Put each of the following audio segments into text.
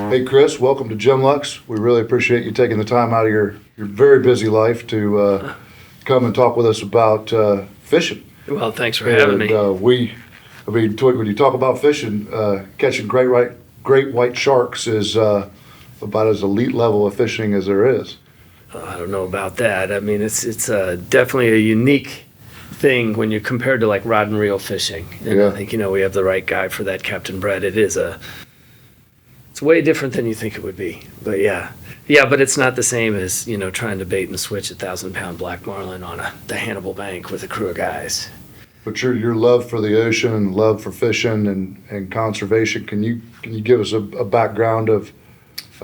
Hey, Chris, welcome to Jim Lux. We really appreciate you taking the time out of your very busy life to come and talk with us about fishing. Well, thanks for having me. When you talk about fishing, catching great white sharks is about as elite level of fishing as there is. I don't know about that. I mean, it's definitely a unique thing when you're compared to like rod and reel fishing. And I think, we have the right guy for that, Captain Brett. It's way different than you think it would be. But but it's not the same as, trying to bait and switch 1,000-pound black marlin on the Hannibal Bank with a crew of guys. But your love for the ocean and love for fishing and conservation, can you give us a background of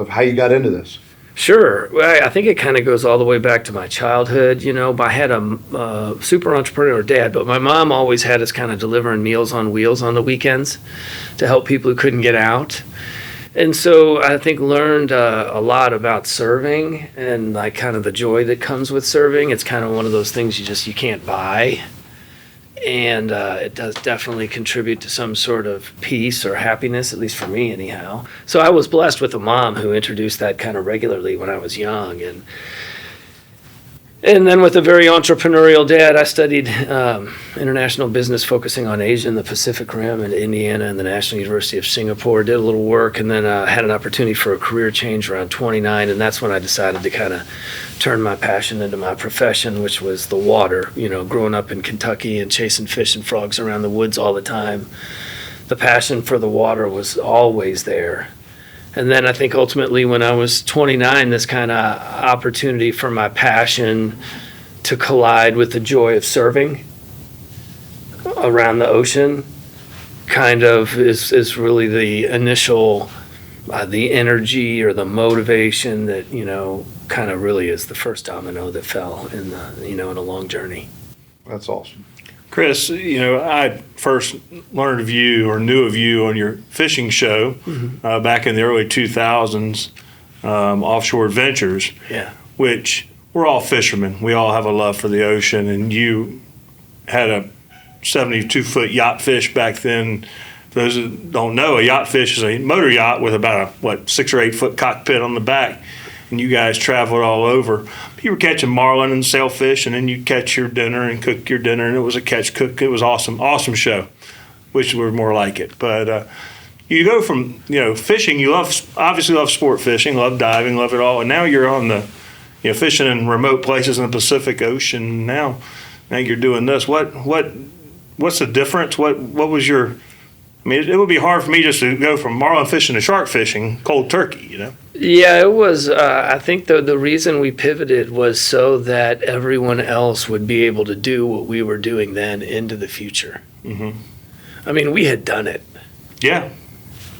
how you got into this? Sure. Well, I think it kind of goes all the way back to my childhood. I had a super entrepreneur dad, but my mom always had us kind of delivering Meals on Wheels on the weekends to help people who couldn't get out. And so I think learned a lot about serving and like kind of the joy that comes with serving. It's kind of one of those things you can't buy. And it does definitely contribute to some sort of peace or happiness, at least for me anyhow. So I was blessed with a mom who introduced that kind of regularly when I was young. And then with a very entrepreneurial dad, I studied international business focusing on Asia and the Pacific Rim in Indiana and the National University of Singapore, did a little work, and then had an opportunity for a career change around 29, and that's when I decided to kind of turn my passion into my profession, which was the water. Growing up in Kentucky and chasing fish and frogs around the woods all the time, the passion for the water was always there. And then I think ultimately when I was 29, this kind of opportunity for my passion to collide with the joy of serving around the ocean kind of is really the initial, the energy or the motivation that, kind of really is the first domino that fell in in a long journey. That's awesome. Chris, I first learned of you or knew of you on your fishing show back in the early 2000s, Offshore Adventures, which we're all fishermen. We all have a love for the ocean, and you had a 72-foot yacht fish back then. For those that don't know, a yacht fish is a motor yacht with about a 6 or 8 foot cockpit on the back, and you guys traveled all over. You were catching marlin and sailfish, and then you'd catch your dinner and cook your dinner, and it was a catch cook. It was awesome show. Wish we were more like it. But you go from fishing. You obviously love sport fishing, love diving, love it all, and now you're on the fishing in remote places in the Pacific Ocean. Now you're doing this. What's the difference? What was your? I mean, it would be hard for me just to go from marlin fishing to shark fishing cold turkey, Yeah, it was. I think the reason we pivoted was so that everyone else would be able to do what we were doing then into the future. Mm-hmm. I mean, we had done it. Yeah.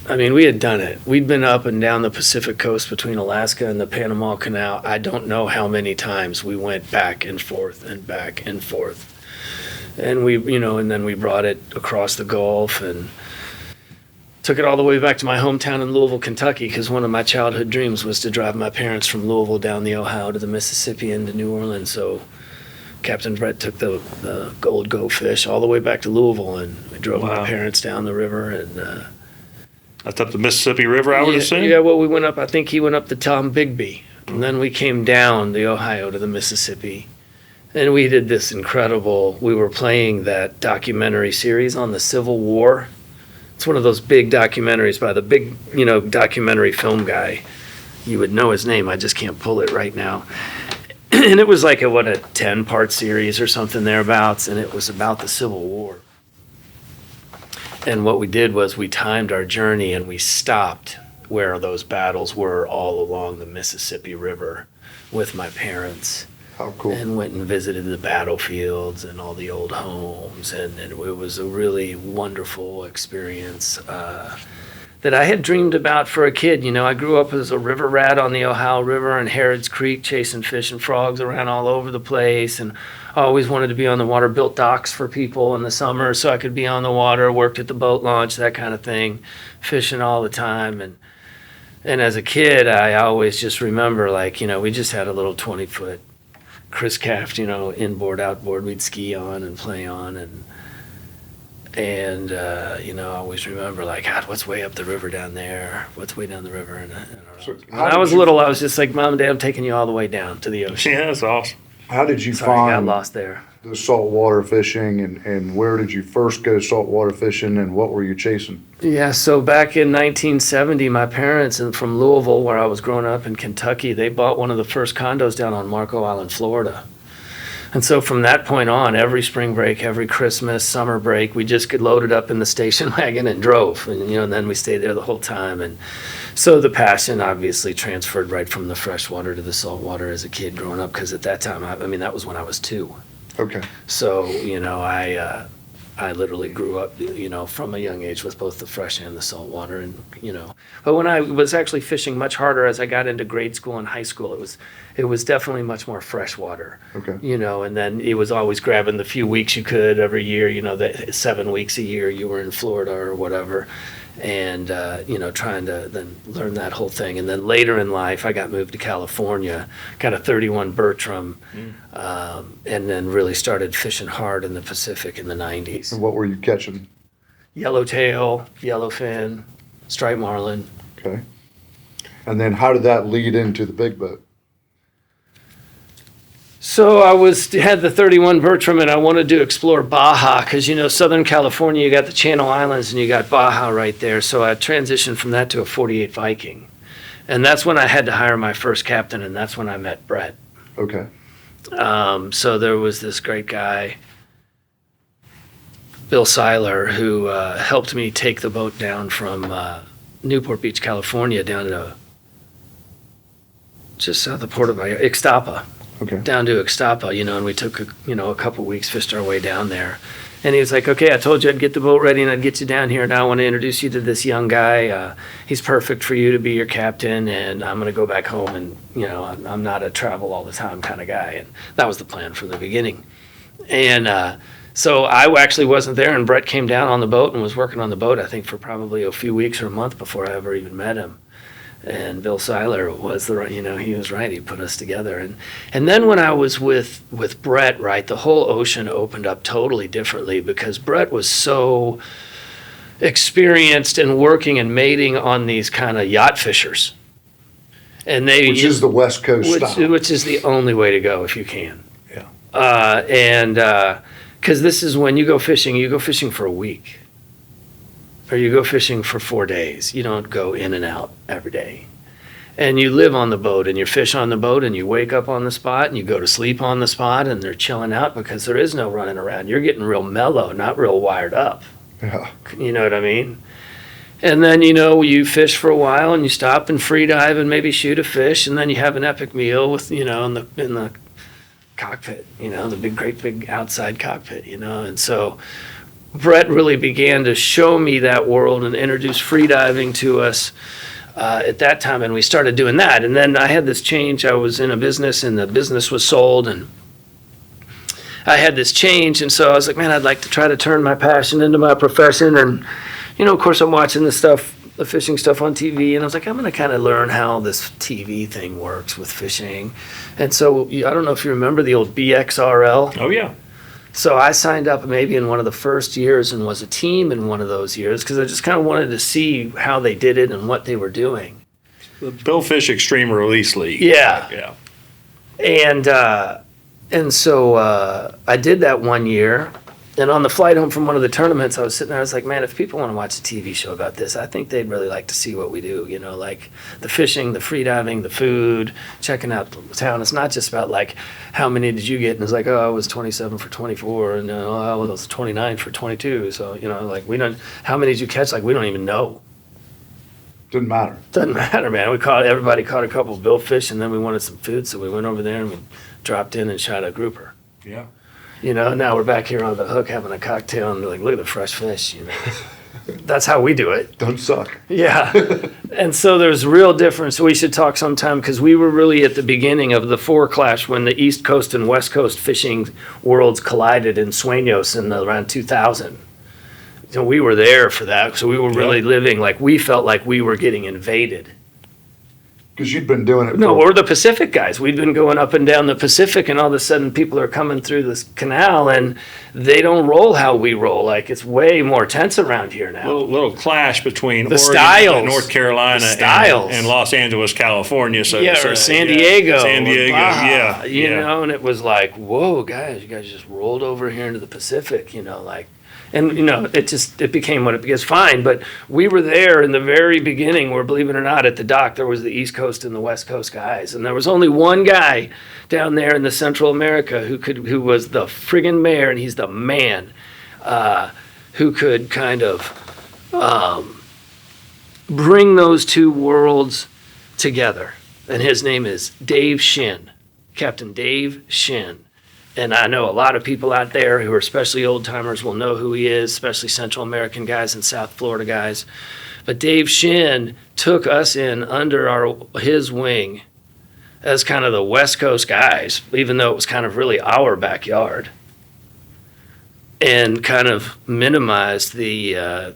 I mean, we had done it. We'd been up and down the Pacific coast between Alaska and the Panama Canal. I don't know how many times we went back and forth and back and forth. And and then we brought it across the Gulf and took it all the way back to my hometown in Louisville, Kentucky, because one of my childhood dreams was to drive my parents from Louisville down the Ohio to the Mississippi into New Orleans. So Captain Brett took the old Go fish all the way back to Louisville, and we drove my parents down the river. And that's up the Mississippi River, I would assume? Yeah, well, we went up, I think he went up the Tom Bigby. And then we came down the Ohio to the Mississippi. And we did this we were playing that documentary series on the Civil War. It's one of those big documentaries by the big, documentary film guy. You would know his name. I just can't pull it right now. And it was like a 10-part series or something thereabouts, and it was about the Civil War. And what we did was we timed our journey and we stopped where those battles were all along the Mississippi River with my parents. How cool. And went and visited the battlefields and all the old homes, and it was a really wonderful experience that I had dreamed about for a kid. I grew up as a river rat on the Ohio River and Harrods Creek, chasing fish and frogs around all over the place, and I always wanted to be on the water, built docks for people in the summer so I could be on the water, worked at the boat launch, that kind of thing, fishing all the time. And as a kid, I always just remember, we just had a little 20-foot Chris Caft, inboard, outboard, we'd ski on and play on. And, I always remember, like, God, what's way up the river down there? What's way down the river? And I don't know. So When I was little, I was just like, Mom and Dad, I'm taking you all the way down to the ocean. Yeah, that's awesome. How did you Sorry, I got find lost there. the saltwater fishing, and where did you first go saltwater fishing, and what were you chasing? Yeah, so back in 1970, my parents from Louisville, where I was growing up in Kentucky, they bought one of the first condos down on Marco Island, Florida. And so from that point on, every spring break, every Christmas, summer break, we just get loaded up in the station wagon and drove. And then we stayed there the whole time. And so the passion obviously transferred right from the freshwater to the saltwater as a kid growing up, because at that time, I mean, that was when I was 2. Okay. So, I literally grew up, from a young age with both the fresh and the saltwater, and, But when I was actually fishing much harder as I got into grade school and high school, it was definitely much more freshwater. Okay. And then it was always grabbing the few weeks you could every year, the 7 weeks a year you were in Florida or whatever, and, trying to then learn that whole thing. And then later in life, I got moved to California, got a 31 Bertram, and then really started fishing hard in the Pacific in the 90s. And what were you catching? Yellowtail, yellowfin, striped marlin. Okay. And then how did that lead into the big boat? So I had the 31 Bertram, and I wanted to explore Baja because, Southern California, you got the Channel Islands and you got Baja right there. So I transitioned from that to a 48 Viking. And that's when I had to hire my first captain, and that's when I met Brett. Okay. So there was this great guy, Bill Seiler, who helped me take the boat down from Newport Beach, California, down to just south of Puerto Vallarta, Ixtapa. Okay. Down to Ixtapa, and we took a couple weeks, fished our way down there. And he was like, okay, I told you I'd get the boat ready and I'd get you down here. Now I want to introduce you to this young guy. He's perfect for you to be your captain, and I'm going to go back home, and, I'm not a travel all the time kind of guy. And that was the plan from the beginning. And so I actually wasn't there, and Brett came down on the boat and was working on the boat, I think, for probably a few weeks or a month before I ever even met him. And Bill Seiler was he was right. He put us together. And then when I was with Brett, right, the whole ocean opened up totally differently, because Brett was so experienced in working and mating on these kind of yacht fishers. And Which is the West Coast style. Which is the only way to go if you can. Yeah. Because this is when you go fishing for a week. Or you go fishing for 4 days. You don't go in and out every day. And you live on the boat, and you fish on the boat, and you wake up on the spot, and you go to sleep on the spot, and they're chilling out because there is no running around. You're getting real mellow, not real wired up. Yeah. You know what I mean? And then, you fish for a while, and you stop and free dive and maybe shoot a fish, and then you have an epic meal with, in the cockpit, the great big outside cockpit, And so Brett really began to show me that world and introduce free diving to us at that time, and we started doing that. And then I had this change. I was in a business, and the business was sold, and I had this change, and so I was like, man, I'd like to try to turn my passion into my profession. And, of course, I'm watching the fishing stuff on TV, and I was like, I'm going to kind of learn how this TV thing works with fishing. And so I don't know if you remember the old BXRL. Oh, yeah. So I signed up maybe in one of the first years and was a team in one of those years, because I just kind of wanted to see how they did it and what they were doing. The Billfish Extreme Release League. Yeah. Yeah. And so I did that 1 year. And on the flight home from one of the tournaments, I was sitting there, I was like, man, if people want to watch a TV show about this, I think they'd really like to see what we do, like the fishing, the free diving, the food, checking out the town. It's not just about like, how many did you get? And it's like, oh, I was 27 for 24, and I was 29 for 22. So, how many did you catch? Like, we don't even know. Didn't matter. Doesn't matter, man. Everybody caught a couple of billfish, and then we wanted some food, so we went over there and we dropped in and shot a grouper. Yeah. Now we're back here on the hook having a cocktail, and like, look at the fresh fish. That's how we do it. Don't suck. Yeah. And so there's real difference. We should talk sometime, because we were really at the beginning of the clash when the East Coast and West Coast fishing worlds collided in Sueños in around 2000. So we were there for that. So we were really living like we felt like we were getting invaded. Because you'd been doing it. No, we're the Pacific guys. We've been going up and down the Pacific, and all of a sudden people are coming through this canal, and they don't roll how we roll. Like, it's way more tense around here now. Little clash between The Oregon styles. and North Carolina The styles. and Los Angeles, California. So Yeah, to or say. San Diego. San Diego, Baja, yeah. You yeah. know, and it was like, whoa, guys, you guys just rolled over here into the Pacific, you know, like, and, you know, it became what it became. Fine, but we were there in the very beginning where, believe it or not, at the dock, there was the East Coast and the West Coast guys. And there was only one guy down there in the Central America who was the friggin' mayor, and he's the man, who could kind of bring those two worlds together. And his name is Dave Shin, Captain Dave Shin. And I know a lot of people out there who are especially old timers will know who he is, especially Central American guys and South Florida guys. But Dave Shin took us in under his wing as kind of the West Coast guys, even though it was kind of really our backyard, and kind of minimized the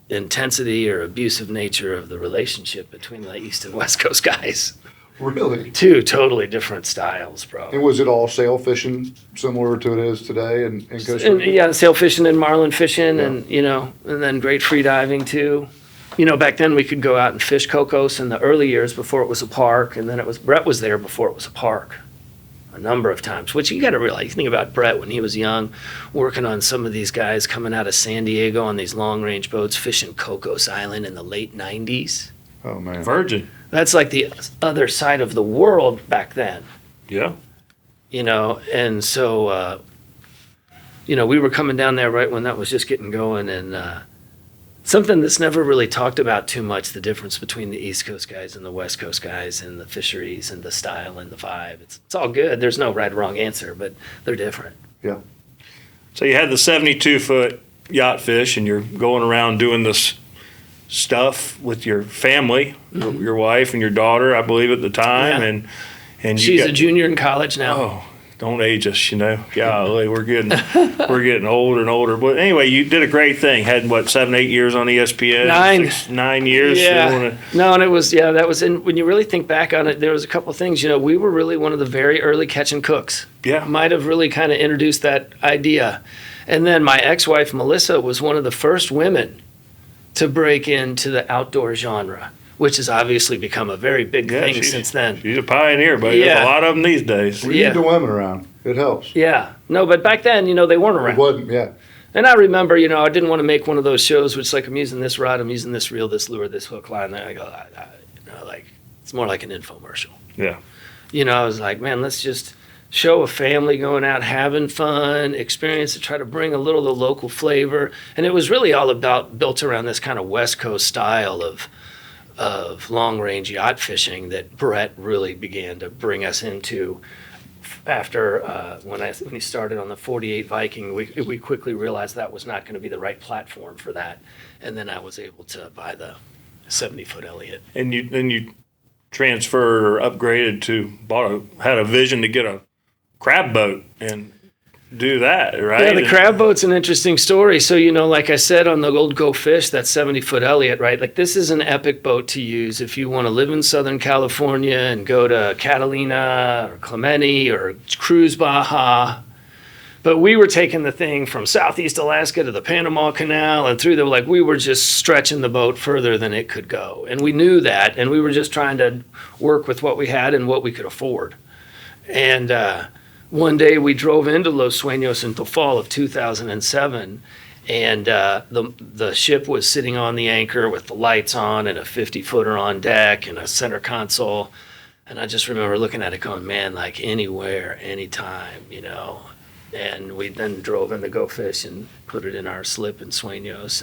intensity or abusive nature of the relationship between the East and West Coast guys. Really? Two totally different styles, bro. And was it all sail fishing similar to it is today in Costa And, Rica? yeah, sail fishing and marlin fishing, Yeah. and, you know, and then great free diving too. You know, back then we could go out and fish Cocos in the early years before it was a park, and then Brett was there before it was a park a number of times, which you got to realize. You think about Brett when he was young, working on some of these guys coming out of San Diego on these long range boats, fishing Cocos Island in the late 90s. Oh, man. Virgin. That's like the other side of the world back then. Yeah. You know, and so, you know, we were coming down there right when that was just getting going, and something that's never really talked about too much, the difference between the East Coast guys and the West Coast guys and the fisheries and the style and the vibe. It's all good. There's no right or wrong answer, but they're different. Yeah. So you had the 72-foot yacht fish, and you're going around doing this stuff with your family, your wife and your daughter, I believe at the time, Yeah. and you She's got, a junior in college now. Oh, don't age us, you know. Golly, we're getting older and older. But anyway, you did a great thing. Had what, 7-8 years on ESPN? 9 years. Yeah. No, and it was, yeah, that was, and when you really think back on it, there was a couple of things. You know, we were really one of the very early catching cooks. Yeah. Might have really kind of introduced that idea. And then my ex-wife, Melissa, was one of the first women to break into the outdoor genre, which has obviously become a very big thing since then. She's a pioneer, but there's a lot of them these days. We need the women around. It helps. Yeah. No, but back then, you know, they weren't around. It wasn't, yeah. And I remember, you know, I didn't want to make one of those shows which, like, I'm using this rod, I'm using this reel, this lure, this hook line. I go, you know, like, it's more like an infomercial. Yeah. You know, I was like, man, let's just show a family going out having fun, experience to try to bring a little of the local flavor. And it was really all built around this kind of West Coast style of long-range yacht fishing that Brett really began to bring us into. After when he started on the 48 Viking, we quickly realized that was not going to be the right platform for that. And then I was able to buy the 70-foot Elliott. And you transferred or upgraded had a vision to get a crab boat and do that, right? Yeah, the crab boat's an interesting story. So, you know, like I said on the old Go Fish, that 70-foot Elliott, right? Like, this is an epic boat to use if you want to live in Southern California and go to Catalina or Clemente or cruise Baja. But we were taking the thing from Southeast Alaska to the Panama Canal and through we were just stretching the boat further than it could go. And we knew that, and we were just trying to work with what we had and what we could afford. And one day we drove into Los Sueños in the fall of 2007, and the ship was sitting on the anchor with the lights on and a 50-footer on deck and a center console. And I just remember looking at it going, man, like anywhere, anytime, you know. And we then drove into Go Fish and put it in our slip in Sueños.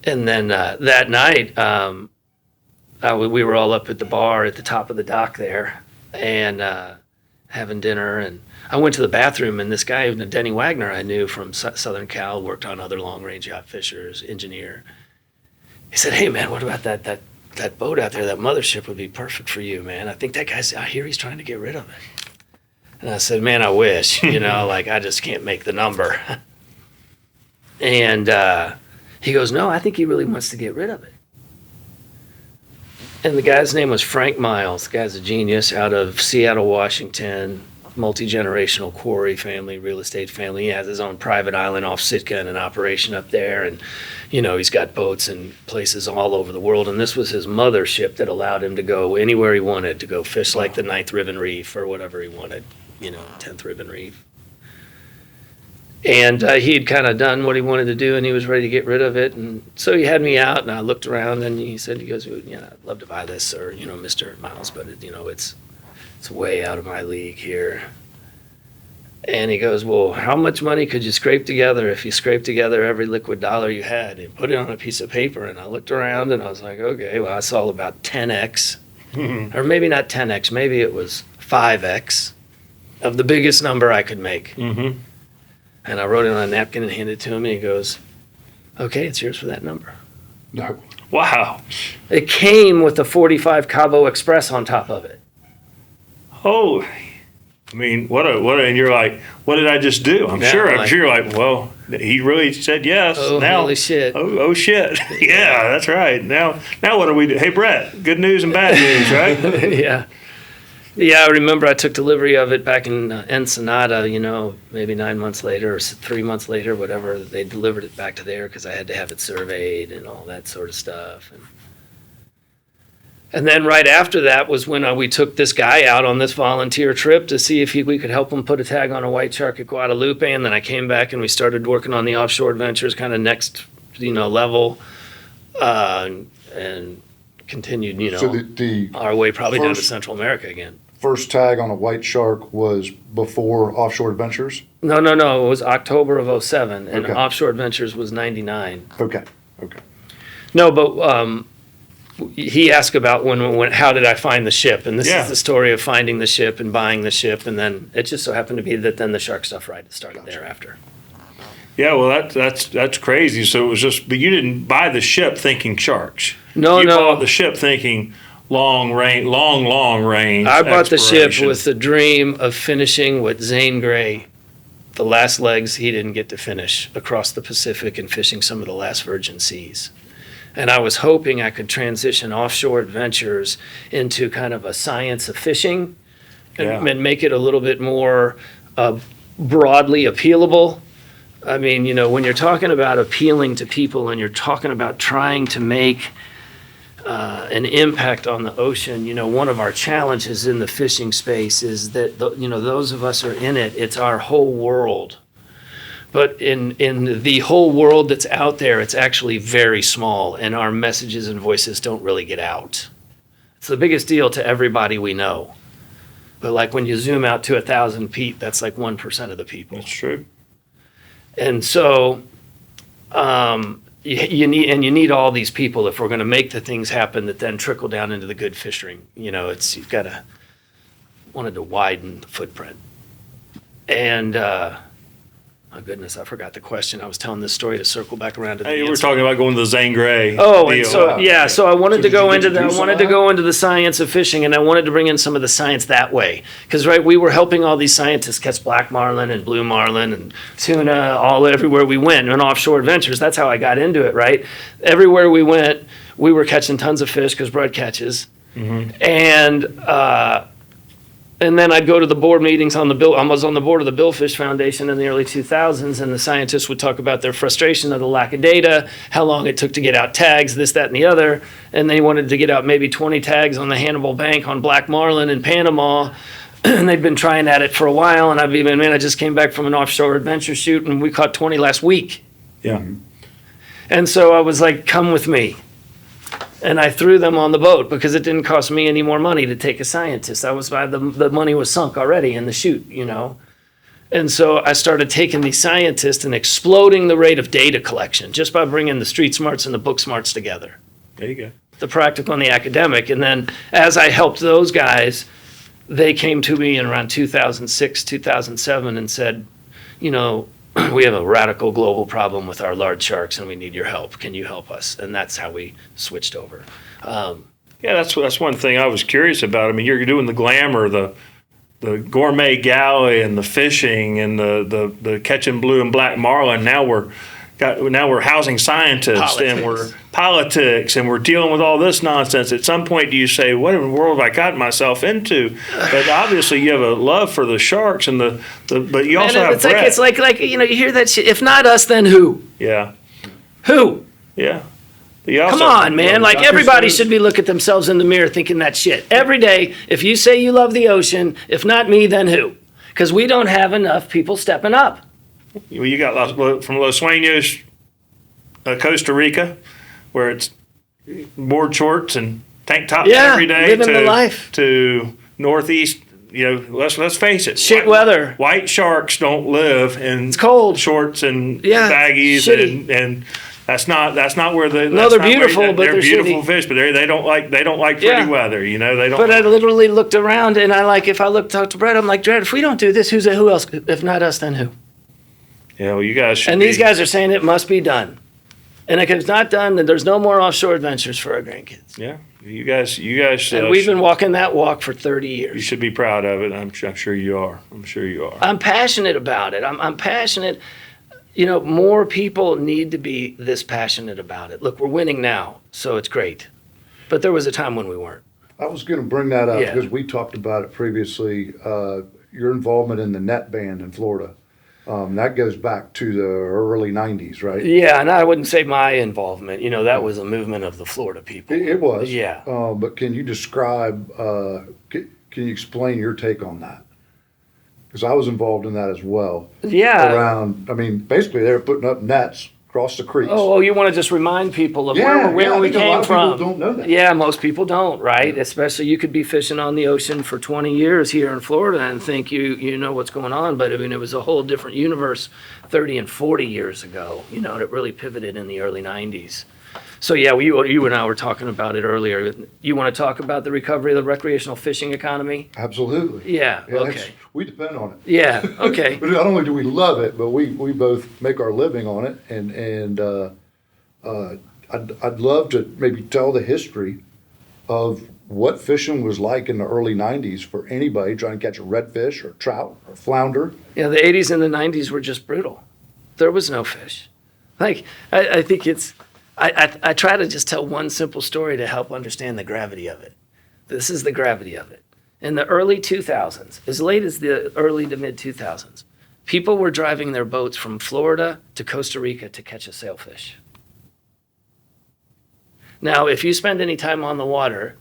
And then that night, we were all up at the bar at the top of the dock there and having dinner. And I went to the bathroom, and this guy, Denny Wagner, I knew from Southern Cal, worked on other long-range yacht fishers, engineer. He said, hey, man, what about that boat out there? That mothership would be perfect for you, man. I think that guy's out here. He's trying to get rid of it. And I said, man, I wish, you know, like I just can't make the number. And he goes, no, I think he really wants to get rid of it. And the guy's name was Frank Miles. The guy's a genius out of Seattle, Washington, multi-generational quarry family, real estate family. He has his own private island off Sitka and an operation up there. And, he's got boats and places all over the world. And this was his mothership that allowed him to go anywhere he wanted, to go fish like the 9th Ribbon Reef or whatever he wanted, 10th Ribbon Reef. And he'd kind of done what he wanted to do, and he was ready to get rid of it. And so he had me out, and I looked around, and he goes, I'd love to buy this, or, Mr. Miles, but, it's way out of my league here. And he goes, well, how much money could you scrape together if you scraped together every liquid dollar you had and put it on a piece of paper? And I looked around, and I was like, okay, well, I saw about 10x, or maybe not 10x, maybe it was 5x of the biggest number I could make. Mm-hmm. And I wrote it on a napkin and handed it to him, and he goes, okay, it's yours for that number. No. Wow. It came with the 45 Cabo Express on top of it. Oh, I mean, and you're like, what did I just do? I'm sure you're like, well, he really said yes. Oh, now, holy shit. Oh shit. Yeah, that's right. Now what do we do? Hey, Brett, good news and bad news, right? Yeah. Yeah, I remember I took delivery of it back in Ensenada, maybe 9 months later or 3 months later, whatever. They delivered it back to there because I had to have it surveyed and all that sort of stuff. And then right after that was when we took this guy out on this volunteer trip to see if we could help him put a tag on a white shark at Guadalupe. And then I came back and we started working on the offshore adventures kind of next, level, and continued, So the our way probably down to first- Central America again. first tag on a white shark was before Offshore Adventures? No. It was October of 07, and Okay. Offshore Adventures was 99. Okay. No, but he asked about when how did I find the ship, and this Yeah. is the story of finding the ship and buying the ship, and then it just so happened to be that then the Shark Stuff ride started thereafter. Yeah, well, that's crazy. So it was just, but you didn't buy the ship thinking sharks. No. You bought the ship thinking long range. I bought the ship exploration. with the dream of finishing what Zane Grey, the last legs he didn't get to finish across the Pacific and fishing some of the last virgin seas. And I was hoping I could transition Offshore Adventures into kind of a science of fishing and make it a little bit more broadly appealable. I mean, when you're talking about appealing to people and you're talking about trying to make an impact on the ocean, one of our challenges in the fishing space is that, those of us are in it, it's our whole world. But in the whole world that's out there, it's actually very small, and our messages and voices don't really get out. It's the biggest deal to everybody we know. But like when you zoom out to 1,000 feet, that's like 1% of the people. That's true. And so you need all these people if we're going to make the things happen that then trickle down into the good fishing. You've got to wanted to widen the footprint. And my goodness, I forgot the question. I was telling this story to circle back around to the Hey, we're answer. talking about going to the Zane Grey. Oh, and deal. so I wanted So to did go you get into to the do I some wanted of to that? go into the science of fishing, and I wanted to bring in some of the science that way. Because we were helping all these scientists catch black marlin and blue marlin and tuna everywhere we went on Offshore Adventures. That's how I got into it, right? Everywhere we went, we were catching tons of fish because Brett catches, and then I'd go to the board meetings on the bill. I was on the board of the Billfish Foundation in the early 2000s, and the scientists would talk about their frustration of the lack of data, how long it took to get out tags, this, that, and the other. And they wanted to get out maybe 20 tags on the Hannibal Bank on black marlin in Panama. And they'd been trying at it for a while. And I just came back from an offshore adventure shoot, and we caught 20 last week. Yeah. And so I was like, come with me. And I threw them on the boat because it didn't cost me any more money to take a scientist. The money was sunk already in the shoot, And so I started taking these scientists and exploding the rate of data collection just by bringing the street smarts and the book smarts together. There you go. The practical and the academic. And then as I helped those guys, they came to me in around 2006, 2007 and said, we have a radical global problem with our large sharks and we need your help. Can you help us? And that's how we switched over. Yeah, that's one thing I was curious about. I mean, you're doing the glamour, the gourmet galley and the fishing and the catching blue and black marlin. Now we're now we're housing scientists and we're politics and we're dealing with all this nonsense. At some point, do you say, "What in the world have I gotten myself into?" But obviously, you have a love for the sharks and but you also have breadth. It's like you hear that shit. If not us, then who? Yeah. Who? Yeah. Come on, man. Like, everybody should be looking at themselves in the mirror thinking that shit. Every day, if you say you love the ocean, if not me, then who? Because we don't have enough people stepping up. Well, you got from Los Sueños, Costa Rica, where it's board shorts and tank tops every day. Living the life. To Northeast, let's face it. Shit weather. White sharks don't live in it's cold. Shorts and baggies and that's not where they. No, they're beautiful, but they're beautiful shitty. fish, but they don't like pretty weather. They don't. But I literally looked around, and if I talked to Brett, I'm like, Brett, if we don't do this, who else? If not us, then who? Yeah, well, you guys should. And these guys are saying it must be done, and if it's not done, then there's no more offshore adventures for our grandkids. Yeah, you guys. And we've been walking that walk for 30 years. You should be proud of it. I'm sure you are. I'm sure you are. I'm passionate about it. I'm passionate. More people need to be this passionate about it. Look, we're winning now, so it's great. But there was a time when we weren't. I was going to bring that up Yeah. because we talked about it previously. Your involvement in the net band in Florida. That goes back to the early 90s, right? Yeah, and I wouldn't say my involvement. That was a movement of the Florida people. It was. Yeah. But can you describe, can you explain your take on that? Because I was involved in that as well. Yeah. Basically they were putting up nets across the creeks. Oh, you want to just remind people of where we came a lot of from. people don't know that. Yeah, most people don't, right? Especially you could be fishing on the ocean for 20 years here in Florida and think you know what's going on, but it was a whole different universe 30 and 40 years ago, and it really pivoted in the early 90s. So yeah, you and I were talking about it earlier. You want to talk about the recovery of the recreational fishing economy? Absolutely. Yeah, okay. We depend on it. Yeah, okay. But not only do we love it, but we both make our living on it, and I'd love to maybe tell the history of what fishing was like in the early 90s for anybody trying to catch a redfish or trout or flounder. Yeah, the 80s and the 90s were just brutal. There was no fish. Like, I think I try to just tell one simple story to help understand the gravity of it. This is the gravity of it. In the early 2000s, as late as the early to mid 2000s, people were driving their boats from Florida to Costa Rica to catch a sailfish. Now, if you spend any time on the water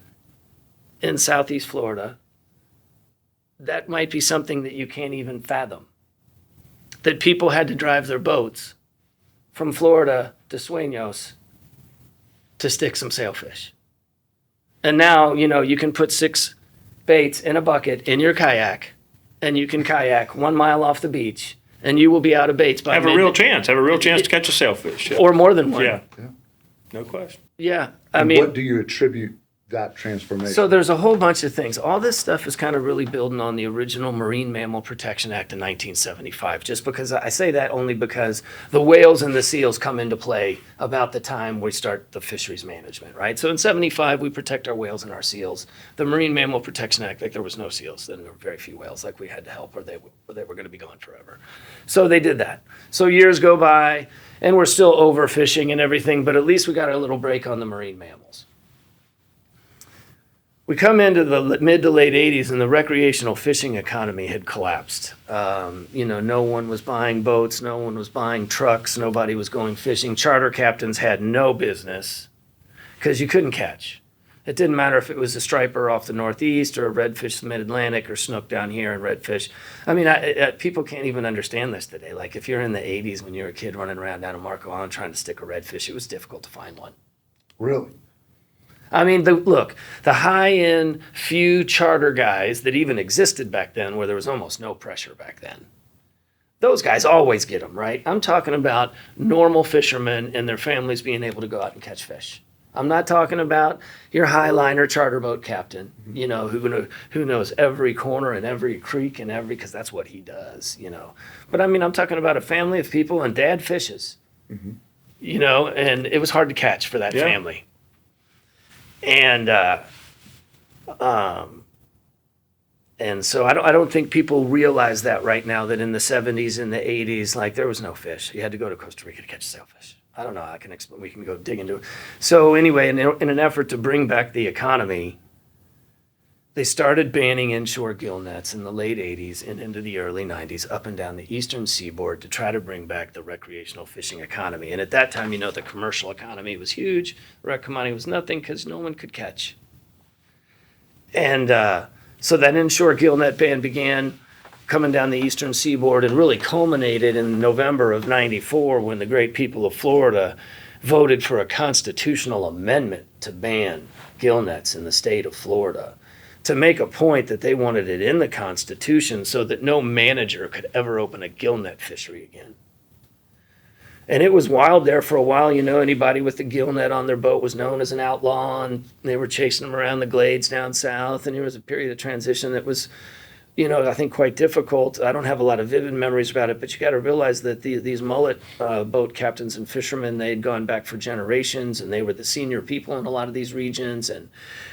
in Southeast Florida, that might be something that you can't even fathom. That people had to drive their boats from Florida to Sueños to stick some sailfish. And now, you can put 6 baits in a bucket in your kayak, and you can kayak 1 mile off the beach, and you will be out of baits by Have a real chance to catch a sailfish. Yeah. Or more than one. Yeah. No question. Yeah. What do you attribute that transformation? So there's a whole bunch of things. All this stuff is kind of really building on the original Marine Mammal Protection Act in 1975, just because I say that only because the whales and the seals come into play about the time we start the fisheries management, right? So in 75, we protect our whales and our seals. The Marine Mammal Protection Act, there was no seals, then there were very few whales, we had to help or they were going to be gone forever. So they did that. So years go by, and we're still overfishing and everything, but at least we got a little break on the marine mammals. We come into the mid to late 80s and the recreational fishing economy had collapsed. No one was buying boats, no one was buying trucks, nobody was going fishing. Charter captains had no business because you couldn't catch. It didn't matter if it was a striper off the Northeast or a redfish the mid-Atlantic or snook down here and redfish. People can't even understand this today. Like if you're in the 80s when you were a kid running around down in Marco Island trying to stick a redfish, it was difficult to find one. Really? The high-end few charter guys that even existed back then where there was almost no pressure back then, those guys always get them, right? I'm talking about normal fishermen and their families being able to go out and catch fish. I'm not talking about your highliner charter boat captain, who knows every corner and every creek and because that's what he does, But I'm talking about a family of people and dad fishes, and it was hard to catch for that family. And And so I don't think people realize that right now, that in the 70s and the 80s, like there was no fish. You had to go to Costa Rica to catch sailfish. I don't know. I can explain. We can go dig into it. So anyway, in an effort to bring back the economy, they started banning inshore gill nets in the late 80s and into the early 90s up and down the eastern seaboard to try to bring back the recreational fishing economy. And at that time, the commercial economy was huge. The rec economy was nothing because no one could catch. And so that inshore gill net ban began coming down the eastern seaboard and really culminated in November of '94 when the great people of Florida voted for a constitutional amendment to ban gill nets in the state of Florida, to make a point that they wanted it in the Constitution so that no manager could ever open a gill net fishery again. And it was wild there for a while. Anybody with a gill net on their boat was known as an outlaw, and they were chasing them around the glades down south. And there was a period of transition that was, I think quite difficult. I don't have a lot of vivid memories about it, but you got to realize that these mullet boat captains and fishermen, they had gone back for generations, and they were the senior people in a lot of these regions and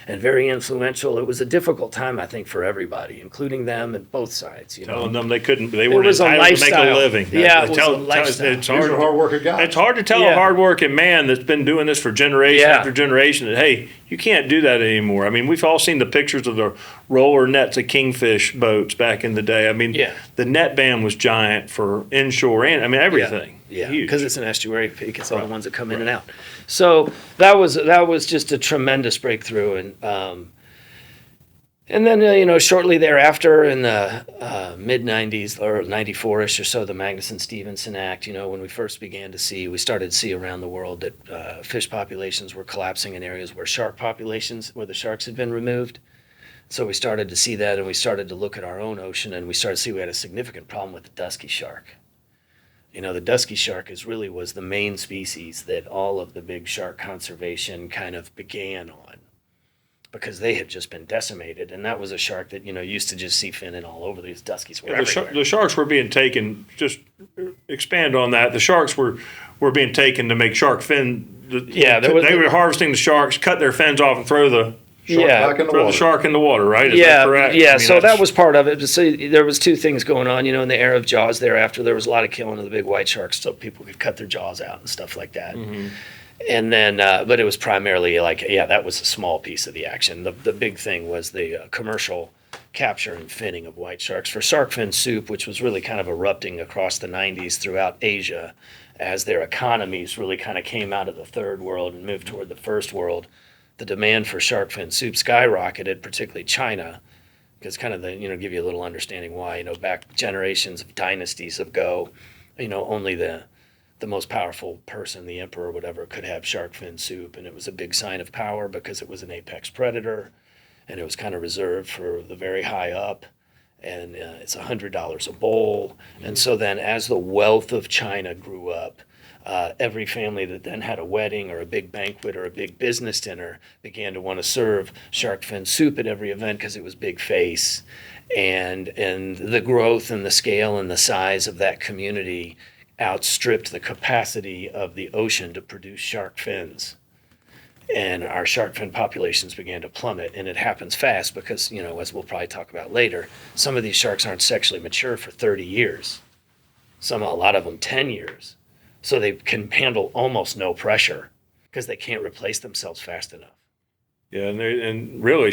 very influential. It was a difficult time, I think, for everybody, including them and both sides. Telling them they weren't was a entitled to make a lifestyle. living. Yeah, it was a lifestyle. It's These are hard-working guys. It's hard to tell a hard-working man that's been doing this for generation after generation that, hey, you can't do that anymore. I mean, we've all seen the pictures of the roller nets of kingfish boats back in the day. I mean, the net ban was giant for inshore and, everything. Yeah, because it's an estuary peak. It's all the ones that come in and out. So that was just a tremendous breakthrough. And then, shortly thereafter in the mid-'90s or 94-ish or so, the Magnuson-Stevenson Act, when we first began to see, we started to see around the world that fish populations were collapsing in areas where the sharks had been removed. So we started to see that, and we started to look at our own ocean, and we started to see we had a significant problem with the dusky shark. The dusky shark was the main species that all of the big shark conservation kind of began on, because they had just been decimated. And that was a shark that, used to just see finning all over. These duskies were everywhere. The sharks were being taken, just expand on that. The sharks were being taken to make shark fin. They were harvesting the sharks, cut their fins off, and throw the shark in the water, right? Is that correct? Yeah, so that was part of it. So there was two things going on, in the era of Jaws thereafter. There was a lot of killing of the big white sharks so people could cut their jaws out and stuff like that. Mm-hmm. And then, but it was primarily that was a small piece of the action. The big thing was the commercial capture and finning of white sharks for shark fin soup, which was really kind of erupting across the 90s throughout Asia as their economies really kind of came out of the third world and moved toward the first world. The demand for shark fin soup skyrocketed, particularly China, because kind of give you a little understanding why, back generations of dynasties ago, only the most powerful person, the emperor or whatever, could have shark fin soup. And it was a big sign of power because it was an apex predator, and it was kind of reserved for the very high up. And it's $100 a bowl. Mm-hmm. And so then as the wealth of China grew up, every family that then had a wedding or a big banquet or a big business dinner began to want to serve shark fin soup at every event because it was big face. And the growth and the scale and the size of that community outstripped the capacity of the ocean to produce shark fins. And our shark fin populations began to plummet, and it happens fast because, as we'll probably talk about later, some of these sharks aren't sexually mature for 30 years. A lot of them 10 years. So they can handle almost no pressure because they can't replace themselves fast enough. Yeah, and really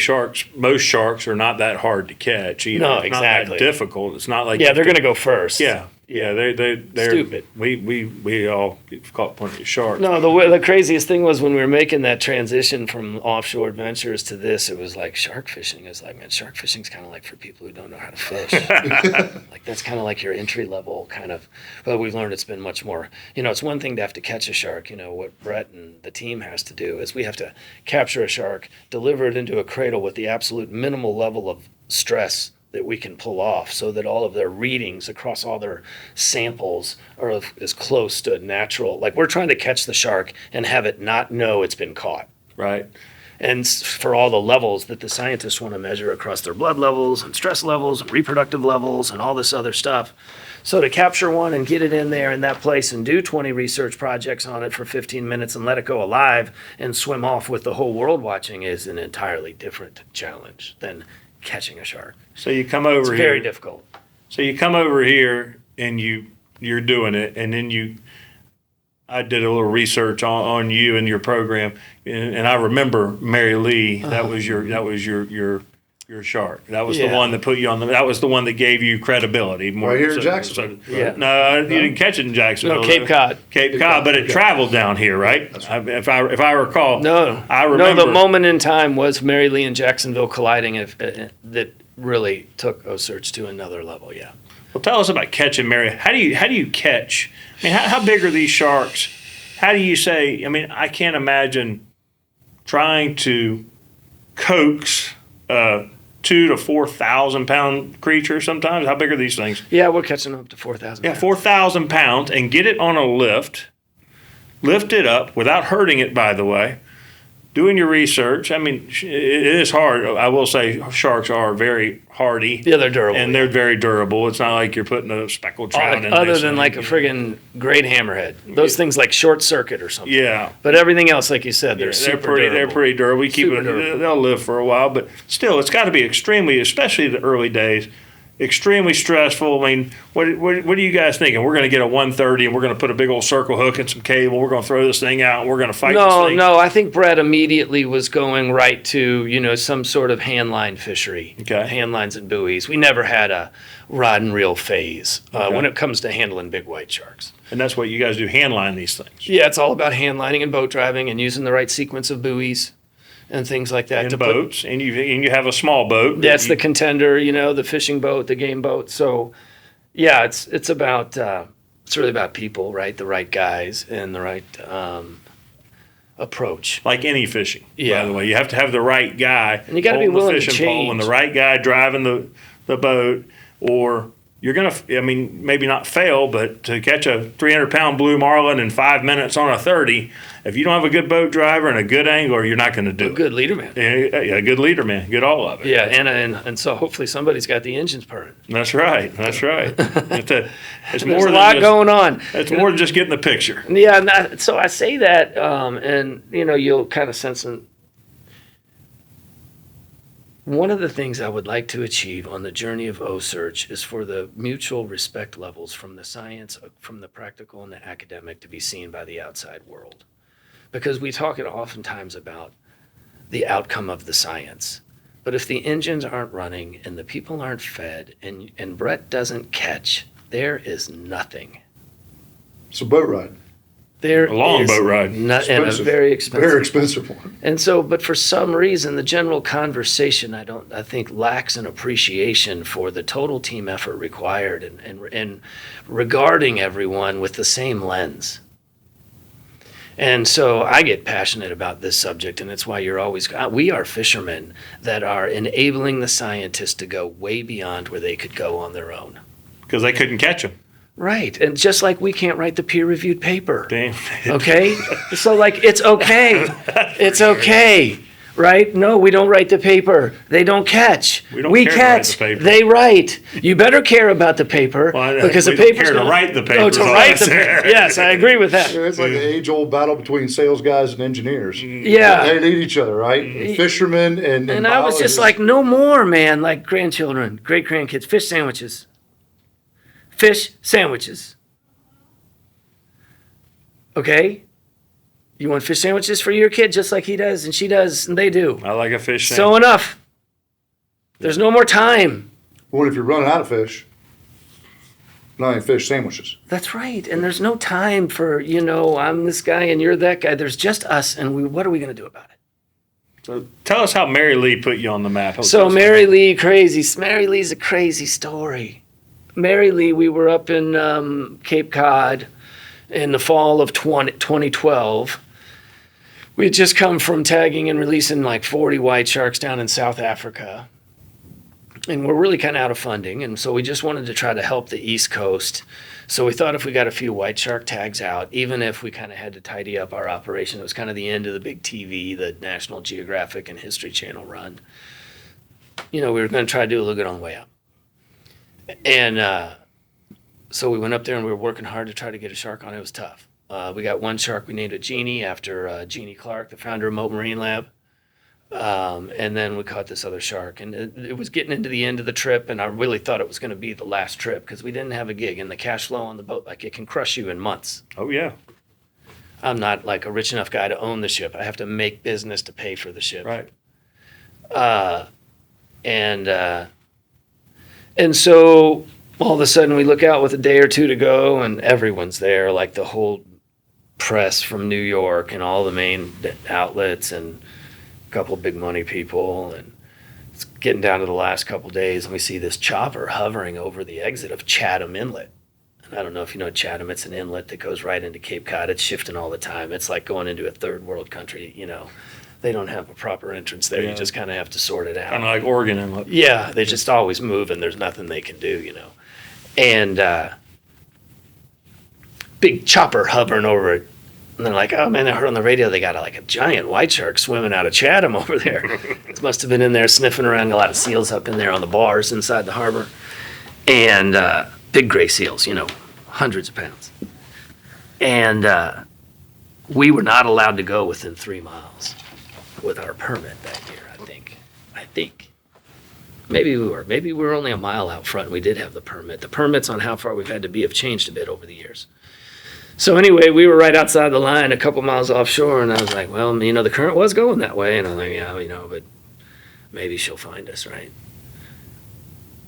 most sharks are not that hard to catch either. No, it's exactly. Not that difficult. It's not like they're going to go first. Yeah, they're stupid. We all get caught plenty of sharks. No, the craziest thing was when we were making that transition from offshore adventures to this, it was like shark fishing. It's like, man, shark fishing's kind of like for people who don't know how to fish. Like that's kind of like your entry level kind of. But we've learned it's been much more. It's one thing to have to catch a shark. What Brett and the team has to do is we have to capture a shark, deliver it into a cradle with the absolute minimal level of stress that we can pull off so that all of their readings across all their samples are as close to natural. Like we're trying to catch the shark and have it not know it's been caught. Right. And for all the levels that the scientists want to measure across their blood levels and stress levels and reproductive levels and all this other stuff. So to capture one and get it in there in that place and do 20 research projects on it for 15 minutes and let it go alive and swim off with the whole world watching is an entirely different challenge than catching a shark. So you come over It's here. very difficult. So you come over here and you're doing it, and then I did a little research on you and your program, and I remember Mary Lee. That was your shark. That was the one that put you on that was the one that gave you credibility. More Right here in Jacksonville. Yeah. No, you didn't catch it in Jacksonville. No, Cape Cod. Cape Cod, but it traveled down here, right? If I recall. No, I remember. No, the moment in time was Mary Lee and Jacksonville colliding that really took OCEARCH to another level. Yeah. Well, tell us about catching Mary. How do you catch? I mean, how big are these sharks? How do you say? I mean, I can't imagine trying to coax 2,000 to 4,000 pound creature. Sometimes, how big are these things? Yeah, we're catching them up to 4,000. Yeah, 4,000 pounds, and get it on a lift it up without hurting it. By the way, doing your research. I mean, it is hard. I will say sharks are very hardy. Yeah, they're durable. And they're very durable. It's not like you're putting a speckled trout in Other this than thing. like a friggin' great hammerhead. Those things like short circuit or something. Yeah. But everything else, like you said, they're super They're durable. pretty durable. We keep Super it. durable. They'll live for a while, but still, it's got to be extremely, especially the early days, extremely stressful. I mean, what are you guys thinking? We're going to get a 130 and we're going to put a big old circle hook and some cable. We're going to throw this thing out and we're going to fight this thing. No, I think Brett immediately was going right to, some sort of hand line fishery. Okay. Hand lines and buoys. We never had a rod and reel phase when it comes to handling big white sharks. And that's what you guys do, hand line these things. Yeah, it's all about hand lining and boat driving and using the right sequence of buoys and things like that. And boats, and you have a small boat. That's the contender, the fishing boat, the game boat. So, yeah, it's about it's really about people, right? The right guys and the right approach. Like any fishing, Yeah. by the way. You have to have the right guy. And you gotta be holding the willing to fishing pole change. and the right guy driving the boat, or you're going to, maybe not fail, but to catch a 300-pound blue marlin in 5 minutes on a 30, if you don't have a good boat driver and a good angler, you're not going to do it. Good leader man. Yeah, a good leader, man. Good all of it. Yeah, and so hopefully somebody's got the engines purring. That's right. It's There's more a than lot just, going on. It's more than just getting the picture. Yeah, so I say that, and you'll kind of sense one of the things I would like to achieve on the journey of OCEARCH is for the mutual respect levels from the science, from the practical, and the academic to be seen by the outside world. Because we talk oftentimes about the outcome of the science. But if the engines aren't running and the people aren't fed and Brett doesn't catch, there is nothing. It's a boat ride. There A long is boat ride. And a Expensive. very expensive. Very expensive one. And so, but for some reason, the general conversation, I think lacks an appreciation for the total team effort required and regarding everyone with the same lens. And so I get passionate about this subject, and it's why we are fishermen that are enabling the scientists to go way beyond where they could go on their own. Because they couldn't catch them. Right. And just like we can't write the peer-reviewed paper. Damn. Okay? So, it's okay. It's okay. Right? No, we don't write the paper. They don't catch. We don't We care to write catch. the paper. They write. You better care about the paper because we the don't paper's care to gonna- write the paper. Oh, to write the paper. Yes, I agree with that. It's like an age-old battle between sales guys and engineers. Yeah. They need each other, right? Fishermen and And I was just biologists. like, no more, man. Like grandchildren, great-grandkids, fish sandwiches. Fish sandwiches. Okay? You want fish sandwiches for your kid just like he does and she does and they do. I like a fish So sandwich. enough. There's no more time. What if you're running out of fish? Not any fish sandwiches. That's right. And there's no time for, I'm this guy and you're that guy. There's just us and what are we going to do about it? So tell us how Mary Lee put you on the map. So Mary Lee's a crazy story. Mary Lee, we were up in Cape Cod in the fall of 2012. We had just come from tagging and releasing like 40 white sharks down in South Africa. And we're really kind of out of funding. And so we just wanted to try to help the East Coast. So we thought if we got a few white shark tags out, even if we kind of had to tidy up our operation, it was kind of the end of the big TV, the National Geographic and History Channel run. We were going to try to do a little good on the way up. And so we went up there and we were working hard to try to get a shark on. It was tough. We got one shark we named it Jeannie after Jeannie Clark, the founder of Mote Marine Lab. And then we caught this other shark, and it was getting into the end of the trip, and I really thought it was going to be the last trip because we didn't have a gig, and the cash flow on the boat, like, it can crush you in months. Oh, yeah. I'm not like a rich enough guy to own the ship. I have to make business to pay for the ship. Right. And so all of a sudden we look out with a day or two to go, and everyone's there, like the whole press from New York and all the main outlets and a couple of big money people. And it's getting down to the last couple of days, and we see this chopper hovering over the exit of Chatham Inlet. And I don't know if you know Chatham. It's an inlet that goes right into Cape Cod. It's shifting all the time. It's like going into a third world country, you know. They don't have a proper entrance there. Yeah. You just kind of have to sort it out. Kind of like Oregon Inlet. Yeah, they just always move, and there's nothing they can do, you know. And big chopper hovering over it. And they're like, oh, man, I heard on the radio they got like a giant white shark swimming out of Chatham over there. It must have been in there sniffing around. A lot of seals up in there on the bars inside the harbor. And big gray seals, you know, hundreds of pounds. And we were not allowed to go within 3 miles with our permit that year, I think. Maybe we were. Maybe we were only a mile out front and we did have the permit. The permits on how far we've had to be have changed a bit over the years. So anyway, we were right outside the line, a couple miles offshore, and I was like, well, you know, the current was going that way. And I'm like, yeah, you know, but maybe she'll find us, right?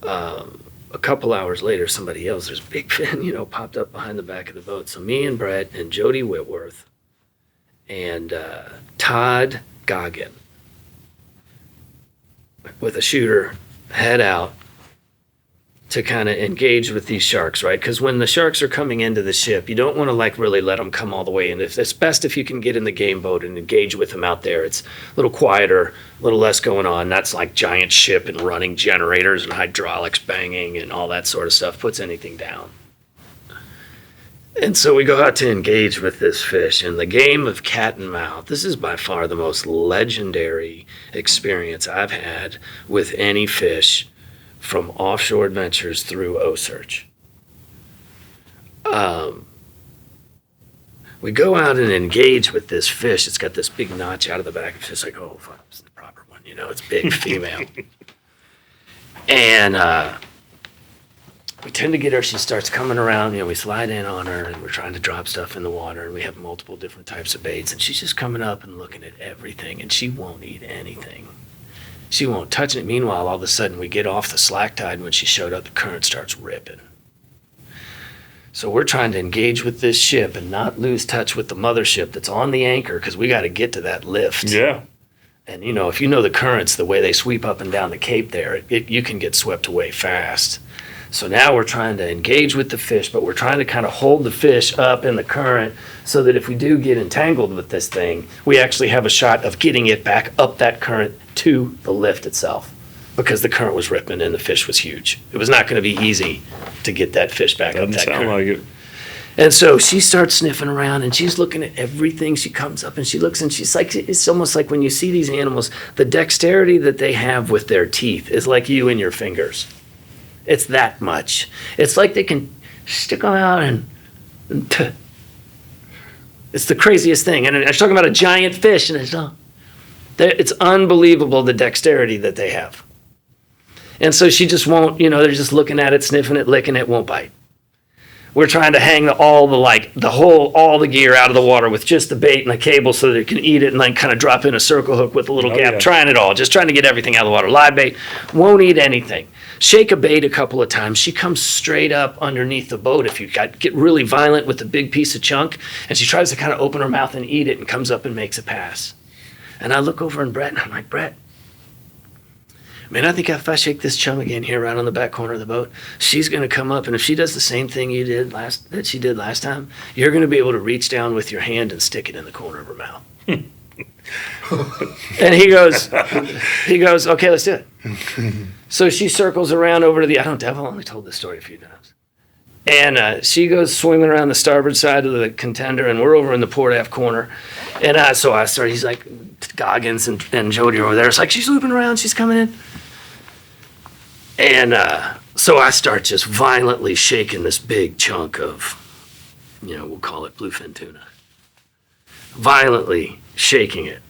A couple hours later, somebody else, there's a big fin, you know, popped up behind the back of the boat. So me and Brett and Jody Whitworth and Todd Goggin with a shooter head out to kind of engage with these sharks, right? Because when the sharks are coming into the ship, you don't want to like really let them come all the way in. It's best if you can get in the game boat and engage with them out there. It's a little quieter, a little less going on. That's like giant ship and running generators and hydraulics banging and all that sort of stuff puts anything down. And so we go out to engage with this fish, and the game of cat and mouse, this is by far the most legendary experience I've had with any fish from offshore adventures through OCEARCH. We go out and engage with this fish. It's got this big notch out of the back. It's just like, oh, fuck, it's the proper one. You know, it's big, female. And we tend to get her. She starts coming around. You know, we slide in on her, and we're trying to drop stuff in the water. And we have multiple different types of baits. And she's just coming up and looking at everything. And she won't eat anything. She won't touch it. Meanwhile, all of a sudden, we get off the slack tide. When she showed up, the current starts ripping. So we're trying to engage with this ship and not lose touch with the mothership that's on the anchor, because we got to get to that lift. Yeah. And, you know, if you know the currents, the way they sweep up and down the Cape there, you can get swept away fast. So now we're trying to engage with the fish, but we're trying to kind of hold the fish up in the current so that if we do get entangled with this thing, we actually have a shot of getting it back up that current to the lift itself, because the current was ripping and the fish was huge. It was not going to be easy to get that fish back up Doesn't that sound current. like it. And so she starts sniffing around, and she's looking at everything. She comes up and she looks, and she's like, it's almost like when you see these animals, the dexterity that they have with their teeth is like you and your fingers. It's that much. It's like they can stick them out and it's the craziest thing. And I was talking about a giant fish, and it's unbelievable the dexterity that they have. And so she just won't, you know, they're just looking at it, sniffing it, licking it, won't bite. We're trying to hang all the gear out of the water with just the bait and the cable so that it can eat it, and then kind of drop in a circle hook with a little gap, yeah. trying it all, just trying to get everything out of the water. Live bait, won't eat anything. Shake a bait a couple of times. She comes straight up underneath the boat if you get really violent with the big piece of chunk, and she tries to kind of open her mouth and eat it and comes up and makes a pass. And I look over at Brett, and I'm like, Brett, man, I think if I shake this chum again here right on the back corner of the boat, she's going to come up, and if she does the same thing that she did last time, you're going to be able to reach down with your hand and stick it in the corner of her mouth. And he goes, okay, let's do it. So she circles around over to I've only told this story a few times. And she goes swimming around the starboard side of the contender, and we're over in the port aft corner. And so I start, he's like, Goggins and Jody are over there. It's like, she's looping around, she's coming in. And so I start just violently shaking this big chunk of, you know, we'll call it bluefin tuna. Violently shaking it.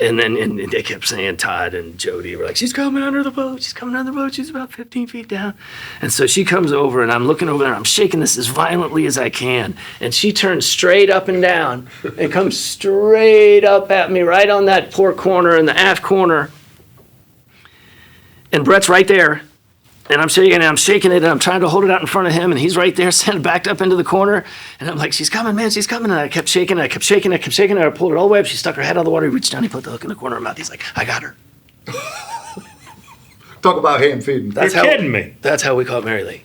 And then they kept saying, Todd and Jody were like, she's coming under the boat. She's coming under the boat. She's about 15 feet down. And so she comes over, and I'm looking over there, and I'm shaking this as violently as I can. And she turns straight up and down and comes straight up at me right on that port corner and the aft corner. And Brett's right there. And I'm shaking it, and I'm trying to hold it out in front of him, and he's right there, backed up into the corner. And I'm like, she's coming, man, she's coming. And I kept shaking, and I pulled it all the way up. She stuck her head out of the water. He reached down, he put the hook in the corner of her mouth. He's like, I got her. Talk about hand feeding. You're kidding me. That's how we caught Mary Lee.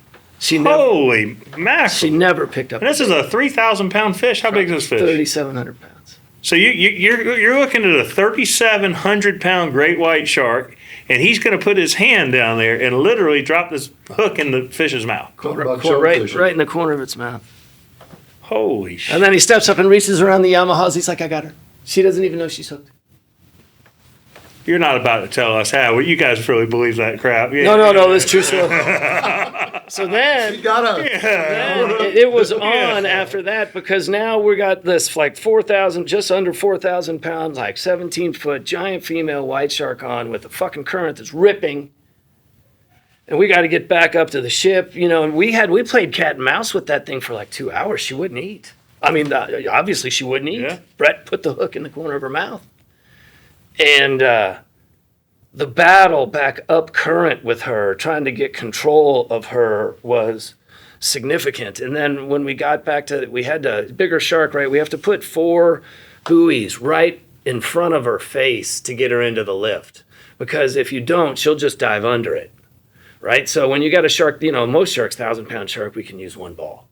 Holy mackerel. She never picked up. And this is a 3,000-pound fish. How big is this fish? 3,700 pounds. So you're looking at a 3,700-pound great white shark, and he's going to put his hand down there and literally drop this hook in the fish's mouth. Right in the corner of its mouth. Holy shit. And then he steps up and reaches around the Yamahas. He's like, I got her. She doesn't even know she's hooked. You're not about to tell us how. You guys really believe that crap. Yeah. No, it's true story. So then, You got us. it was on after that, because now we got this like 4,000, just under 4,000 pounds, like 17-foot giant female white shark on with a fucking current that's ripping. And we got to get back up to the ship, and we played cat and mouse with that thing for like 2 hours. She wouldn't eat. I mean, obviously she wouldn't eat. Yeah. Brett put the hook in the corner of her mouth. And the battle back up current with her, trying to get control of her, was significant. And then when we got back to, we had a bigger shark, right? We have to put 4 buoys right in front of her face to get her into the lift. Because if you don't, she'll just dive under it, right? So when you got a shark, most sharks, 1,000-pound shark, we can use 1 ball.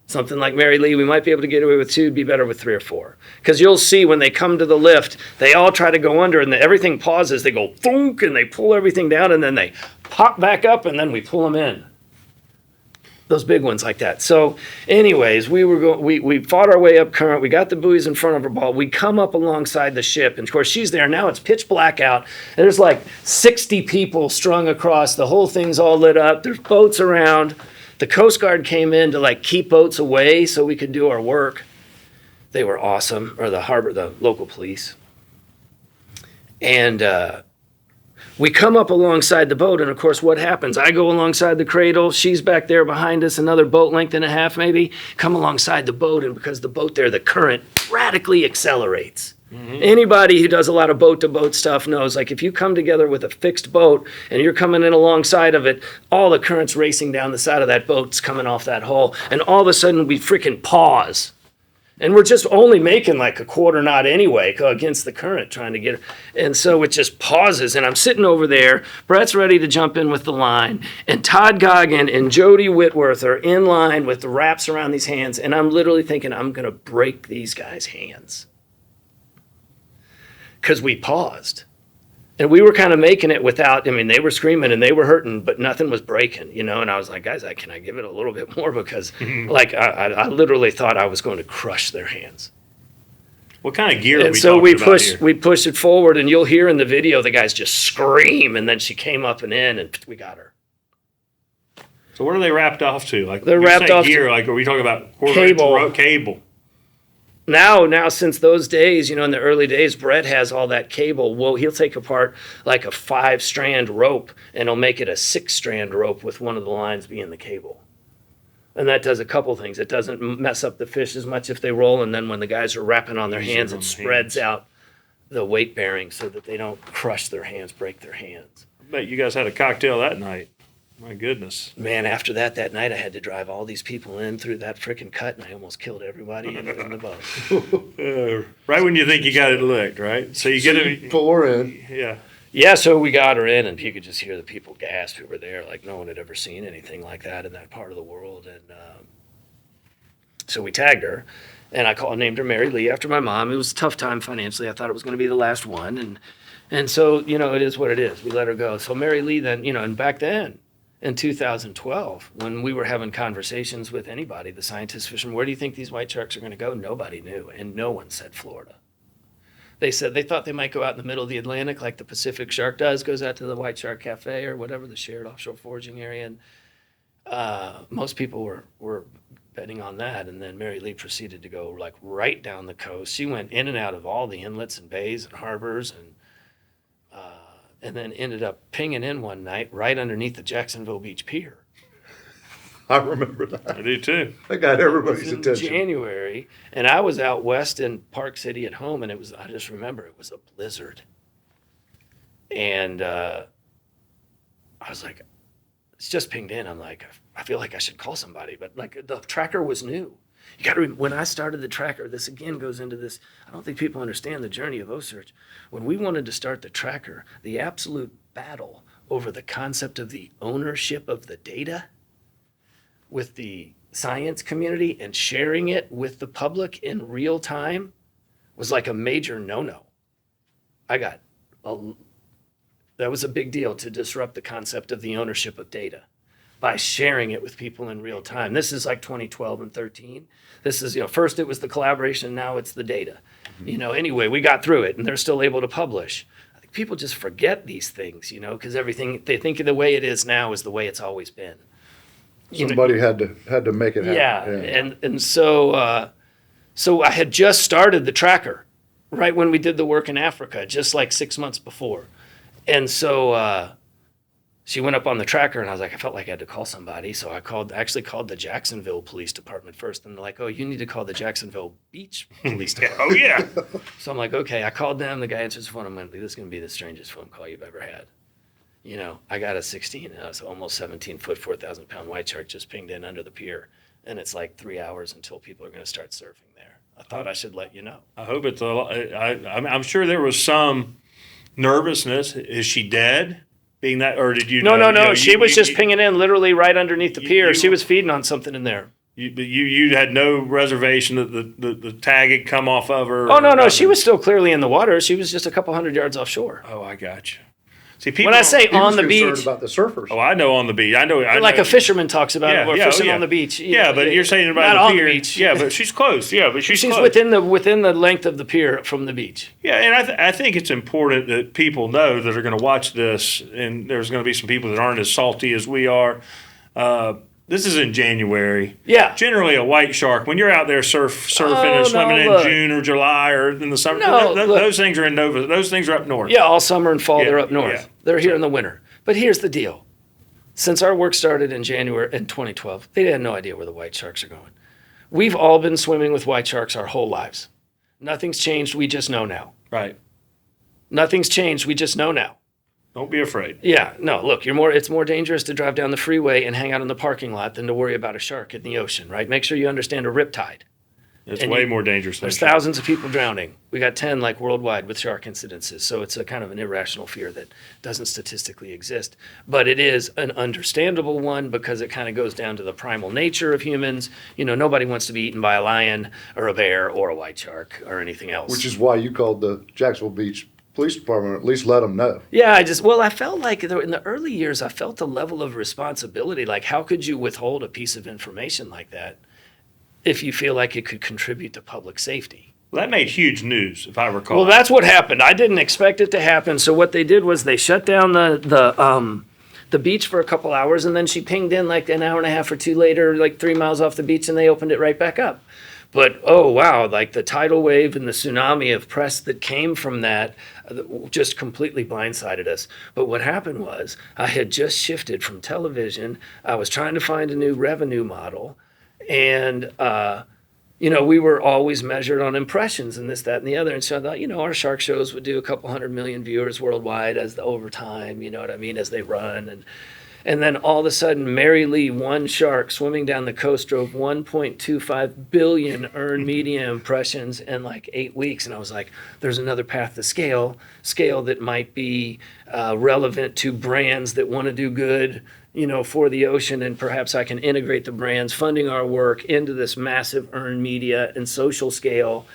Something like Mary Lee, we might be able to get away with 2, it'd be better with 3 or 4. Because you'll see when they come to the lift, they all try to go under, and everything pauses. They go thunk, and they pull everything down, and then they pop back up, and then we pull them in. Those big ones like that. So anyways, we fought our way up current. We got the buoys in front of her ball. We come up alongside the ship, and of course she's there. Now it's pitch black out, and there's like 60 people strung across. The whole thing's all lit up. There's boats around. The Coast Guard came in to like keep boats away so we could do our work. They were awesome, or the local police. And we come up alongside the boat, and of course what happens? I go alongside the cradle, she's back there behind us, another boat length and a half maybe, come alongside the boat, and because the boat there, the current radically accelerates. Mm-hmm. Anybody who does a lot of boat-to-boat stuff knows, like if you come together with a fixed boat and you're coming in alongside of it, all the current's racing down the side of that boat's coming off that hull, and all of a sudden we freaking pause. And we're just only making like a quarter knot anyway against the current trying to get her. And so it just pauses, and I'm sitting over there. Brett's ready to jump in with the line, and Todd Goggin and Jody Whitworth are in line with the wraps around these hands, and I'm literally thinking I'm going to break these guys' hands. Because we paused. And we were kind of making it without, they were screaming and they were hurting, but nothing was breaking, and I was like, guys, can I give it a little bit more? Because I literally thought I was going to crush their hands. What kind of gear are we so talking about here? we pushed it forward, and you'll hear in the video the guys just scream, and then she came up and in, and we got her. So what are they wrapped off to? Like they're wrapped off gear, to like are we talking about cable? Now, since those days, in the early days, Brett has all that cable. Well, he'll take apart like a 5-strand rope, and he'll make it a 6-strand rope with one of the lines being the cable. And that does a couple things. It doesn't mess up the fish as much if they roll, and then when the guys are wrapping on their hands, it spreads out the weight bearing so that they don't crush their hands, break their hands. I bet you guys had a cocktail that night. My goodness. Man, after that night, I had to drive all these people in through that freaking cut, and I almost killed everybody in the boat. Right when you think you got it licked, right? So you get it. Pull her in. Yeah. Yeah, so we got her in, and you could just hear the people gasp who were there. Like, no one had ever seen anything like that in that part of the world. And so we tagged her, and I named her Mary Lee after my mom. It was a tough time financially. I thought it was going to be the last one. And so, it is what it is. We let her go. So Mary Lee then, and back then, in 2012, when we were having conversations with anybody, the scientists, fishermen, where do you think these white sharks are going to go? Nobody knew, and no one said Florida. They said they thought they might go out in the middle of the Atlantic like the Pacific Shark goes out to the White Shark Cafe or whatever, the shared offshore foraging area. And most people were betting on that. And then Mary Lee proceeded to go like right down the coast. She went in and out of all the inlets and bays and harbors, and then ended up pinging in one night right underneath the Jacksonville Beach pier. I remember that. I do too. That got everybody's In attention. January, and I was out west in Park City at home, and I just remember it was a blizzard. And I was like, it's just pinged in. I'm like, I feel like I should call somebody, but like the tracker was new. You got to when I started the tracker, this again goes into this. I don't think people understand the journey of OCEARCH. When we wanted to start the tracker, the absolute battle over the concept of the ownership of the data with the science community and sharing it with the public in real time was like a major no-no. That was a big deal to disrupt the concept of the ownership of data by sharing it with people in real time. This is like 2012 and 13. This is, first it was the collaboration, now it's the data. Anyway, we got through it and they're still able to publish. I think people just forget these things, because everything, they think the way it is now is the way it's always been. Somebody had to make it happen. Yeah. And so I had just started the tracker right when we did the work in Africa, just like 6 months before. And so she went up on the tracker, and I was like, I felt like I had to call somebody. So I actually called the Jacksonville Police Department first. And they're like, oh, you need to call the Jacksonville Beach Police Department. Oh, yeah. So I'm like, okay. I called them. The guy answers the phone. I'm like, this is going to be the strangest phone call you've ever had. I got a 16, it's almost 17-foot, 4,000-pound white shark just pinged in under the pier. And it's like 3 hours until people are going to start surfing there. I thought I should let you know. I hope it's I'm sure there was some nervousness. Is she dead? Being that, or did you? No. She was just pinging in literally right underneath the pier. She was feeding on something in there. You had no reservation that the tag had come off of her? Oh, no. She was still clearly in the water. She was just a couple hundred yards offshore. Oh, I got you. See, people when I say on the concerned beach, about the surfers. Oh, I know on the beach. I know. like a fisherman talks about fishing on the beach. Yeah, but you're saying about not the pier. On the beach. Yeah, but she's close. Yeah, but she's close. within the length of the pier from the beach. Yeah, and I think it's important that people know that are going to watch this, and there's going to be some people that aren't as salty as we are. This is in January. Yeah. Generally, a white shark, when you're out there surfing and swimming in June or July or in the summer, those things are in Nova. Those things are up north. Yeah, all summer and fall, they're up north. Yeah. They're here in the winter. But here's the deal. Since our work started in January in 2012, they had no idea where the white sharks are going. We've all been swimming with white sharks our whole lives. Nothing's changed. We just know now. Right. Nothing's changed. We just know now. Don't be afraid. Yeah, no, look, it's more dangerous to drive down the freeway and hang out in the parking lot than to worry about a shark in the ocean, right? Make sure you understand a riptide. It's way more dangerous. There's thousands of people drowning. We got 10 worldwide with shark incidences. So it's a kind of an irrational fear that doesn't statistically exist. But it is an understandable one because it kind of goes down to the primal nature of humans. Nobody wants to be eaten by a lion or a bear or a white shark or anything else. Which is why you called the Jacksonville Beach Police Department, at least let them know. Yeah, I felt like in the early years, I felt a level of responsibility. Like, how could you withhold a piece of information like that if you feel like it could contribute to public safety? Well, that made huge news, if I recall. Well, that's what happened. I didn't expect it to happen. So what they did was they shut down the beach for a couple hours, and then she pinged in like an hour and a half or two later, like 3 miles off the beach, and they opened it right back up. But, oh, wow, like the tidal wave and the tsunami of press that came from that just completely blindsided us. But what happened was I had just shifted from television. I was trying to find a new revenue model. And, we were always measured on impressions and this, that, and the other. And so I thought, our shark shows would do a couple 100 million viewers worldwide over time, as they run. And then all of a sudden, Mary Lee, one shark swimming down the coast, drove 1.25 billion earned media impressions in like 8 weeks. And I was like, there's another path to scale that might be relevant to brands that want to do good, for the ocean. And perhaps I can integrate the brands funding our work into this massive earned media and social scale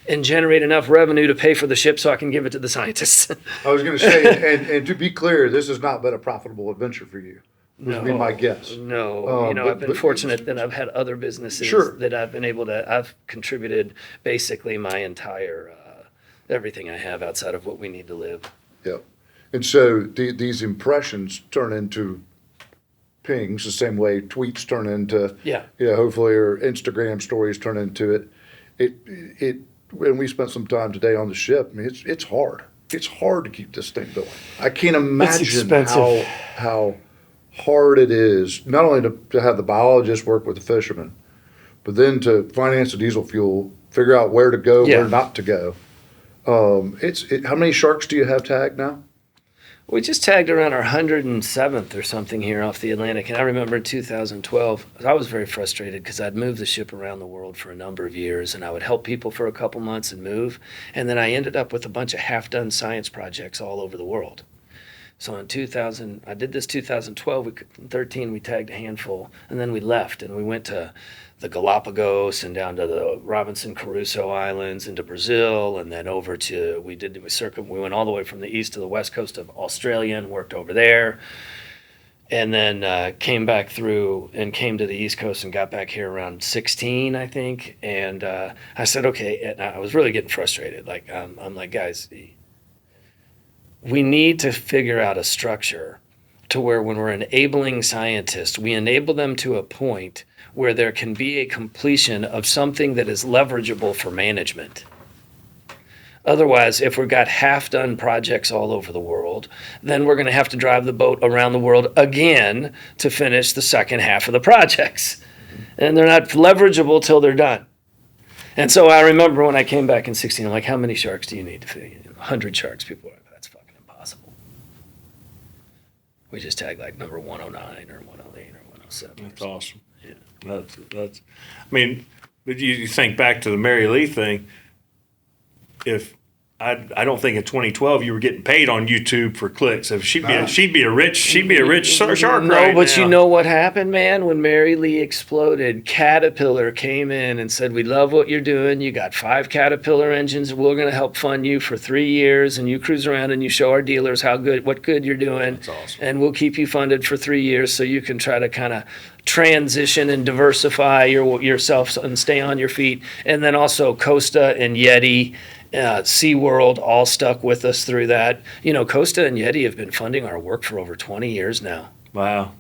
and generate enough revenue to pay for the ship so I can give it to the scientists. I was going to say, and to be clear, this has not been a profitable adventure for you. Would be my guess. No, I've been fortunate that I've had other businesses that I've been able to, I've contributed basically my entire, everything I have outside of what we need to live. Yeah. And so these impressions turn into pings, the same way tweets turn into, Yeah. hopefully, or Instagram stories turn into it. When we spent some time today on the ship, I mean, it's hard. It's hard to keep this thing going. I can't imagine expensive. how hard it is, not only to have the biologists work with the fishermen, but then to finance the diesel fuel, figure out where to go, Yeah. where not to go. How many sharks do you have tagged now? We just tagged around our 107th or something here off the Atlantic. And I remember in 2012, I was very frustrated because I'd moved the ship around the world for a number of years, and I would help people for a couple months and move. And then I ended up with a bunch of half-done science projects all over the world. So in 2000, I did this 2012, 13, we tagged a handful, and then we left, and we went to the Galapagos and down to the Robinson Crusoe Islands into Brazil, and then over to, we went all the way from the east to the west coast of Australia and worked over there. And then came back through and came to the East Coast and got back here around 16, I think. And I said, okay, and I was really getting frustrated. Like, I'm like, guys, we need to figure out a structure to where when we're enabling scientists, we enable them to a point where there can be a completion of something that is leverageable for management. Otherwise, if we've got half-done projects all over the world, then we're going to have to drive the boat around the world again to finish the second half of the projects. And they're not leverageable till they're done. And so I remember when I came back in 16, I'm like, how many sharks do you need to feed? 100 sharks. People were like, that's fucking impossible. We just tagged like number 109 or 108 or 107. That's awesome. Yeah. That's. I mean, but you think back to the Mary Lee thing. If I don't think in 2012 you were getting paid on YouTube for clicks. If she'd be a rich shark No, right but now. you know what happened, man? When Mary Lee exploded, Caterpillar came in and said, we love what you're doing. You got 5 Caterpillar engines. We're going to help fund you for 3 years. And you cruise around and you show our dealers what good you're doing. That's awesome. And we'll keep you funded for 3 years so you can try to kind of transition and diversify yourself and stay on your feet. And then also Costa and Yeti, SeaWorld all stuck with us through that. You know, Costa and Yeti have been funding our work for over 20 years now. Wow.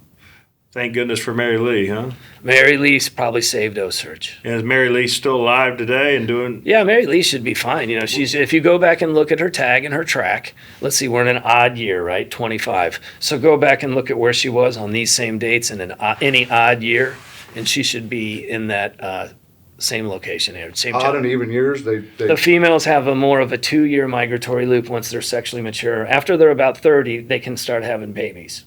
Thank goodness for Mary Lee, huh? Mary Lee's probably saved OCEARCH. And is Mary Lee still alive today and doing? Yeah, Mary Lee should be fine. You know, if you go back and look at her tag and her track, let's see, we're in an odd year, right? 25. So go back and look at where she was on these same dates in any odd year, and she should be in that same location here. Same Odd and even years, The females have more of a 2-year migratory loop once they're sexually mature. After they're about 30, they can start having babies.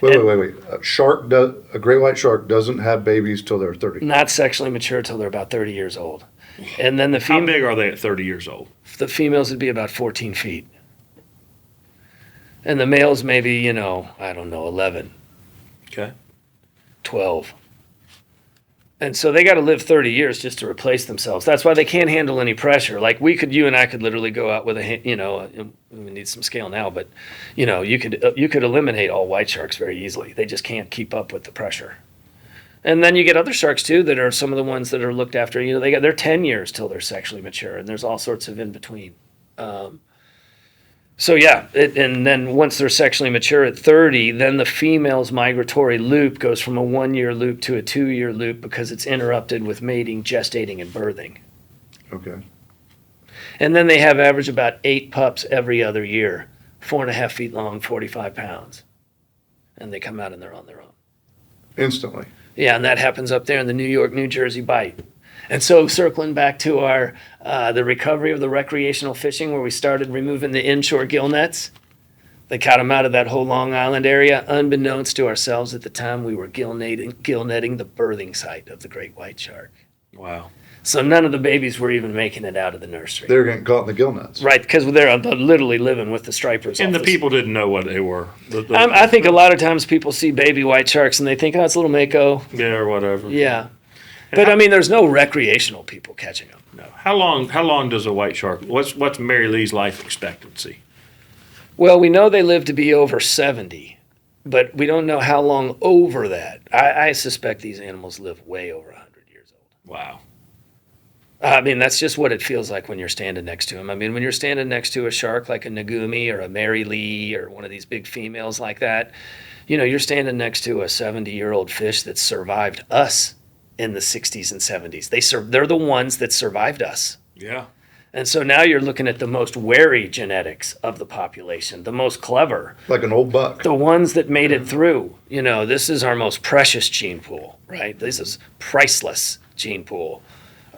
Wait. A great white shark doesn't have babies till they're 30. Not sexually mature till they're about 30 years old. And then How big are they at 30 years old? the females would be about 14 feet. And the males maybe, 11, Okay. 12. And so they got to live 30 years just to replace themselves. That's why they can't handle any pressure. Like you and I could literally go out with we need some scale now, but you could eliminate all white sharks very easily. They just can't keep up with the pressure. And then you get other sharks too that are some of the ones that are looked after. They're 10 years till they're sexually mature, and there's all sorts of in between. And then once they're sexually mature at 30, then the female's migratory loop goes from a 1-year loop to a 2-year loop because it's interrupted with mating, gestating, and birthing. Okay. And then they have average about 8 pups every other year, 4.5 feet long, 45 pounds. And they come out and they're on their own. Instantly. Yeah, and that happens up there in the New York, New Jersey bight. And so circling back to our the recovery of the recreational fishing where we started removing the inshore gill nets, they caught them out of that whole Long Island area. Unbeknownst to ourselves at the time, we were gill netting the birthing site of the great white shark. Wow. So none of the babies were even making it out of the nursery. They're getting caught in the gill nets. Right, because they're literally living with the stripers. And the people didn't know what they were. I think a lot of times people see baby white sharks and they think, oh, it's a little mako. Yeah, or whatever. Yeah. But I mean, there's no recreational people catching them. No. How long does a white shark? What's Mary Lee's life expectancy? Well, we know they live to be over 70, but we don't know how long over that. I suspect these animals live way over 100 years old. Wow. I mean, that's just what it feels like when you're standing next to him. I mean, when you're standing next to a shark like a Nagumi or a Mary Lee or one of these big females like that, you're standing next to a 70-year-old fish that survived us in the 60s and 70s. They're the ones that survived us. Yeah. And so now you're looking at the most wary genetics of the population, the most clever. Like an old buck. The ones that made it through. This is our most precious gene pool, right? This is priceless gene pool.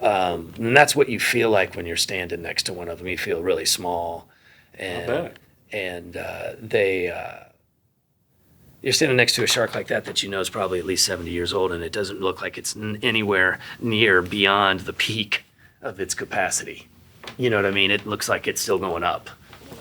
And that's what you feel like when you're standing next to one of them. You feel really small. And, I bet. And you're standing next to a shark like that is probably at least 70 years old, and it doesn't look like it's anywhere near beyond the peak of its capacity. You know what I mean? It looks like it's still going up.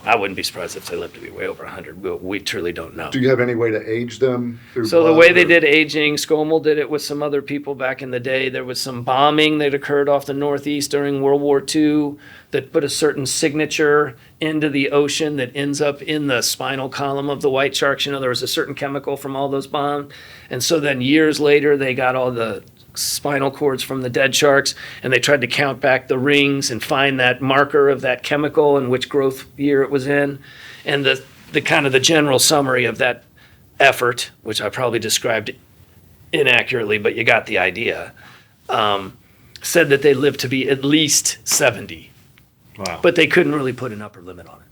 I wouldn't be surprised if they live to be way over 100. We truly don't know. Do you have any way to age them? So the way they did aging, Scommel did it with some other people back in the day. There was some bombing that occurred off the Northeast during World War II that put a certain signature into the ocean that ends up in the spinal column of the white sharks. There was a certain chemical from all those bombs. And so then years later, they got all the spinal cords from the dead sharks, and they tried to count back the rings and find that marker of that chemical and which growth year it was in. And the kind of the general summary of that effort, which I probably described inaccurately, but you got the idea, said that they lived to be at least 70. Wow. But they couldn't really put an upper limit on it.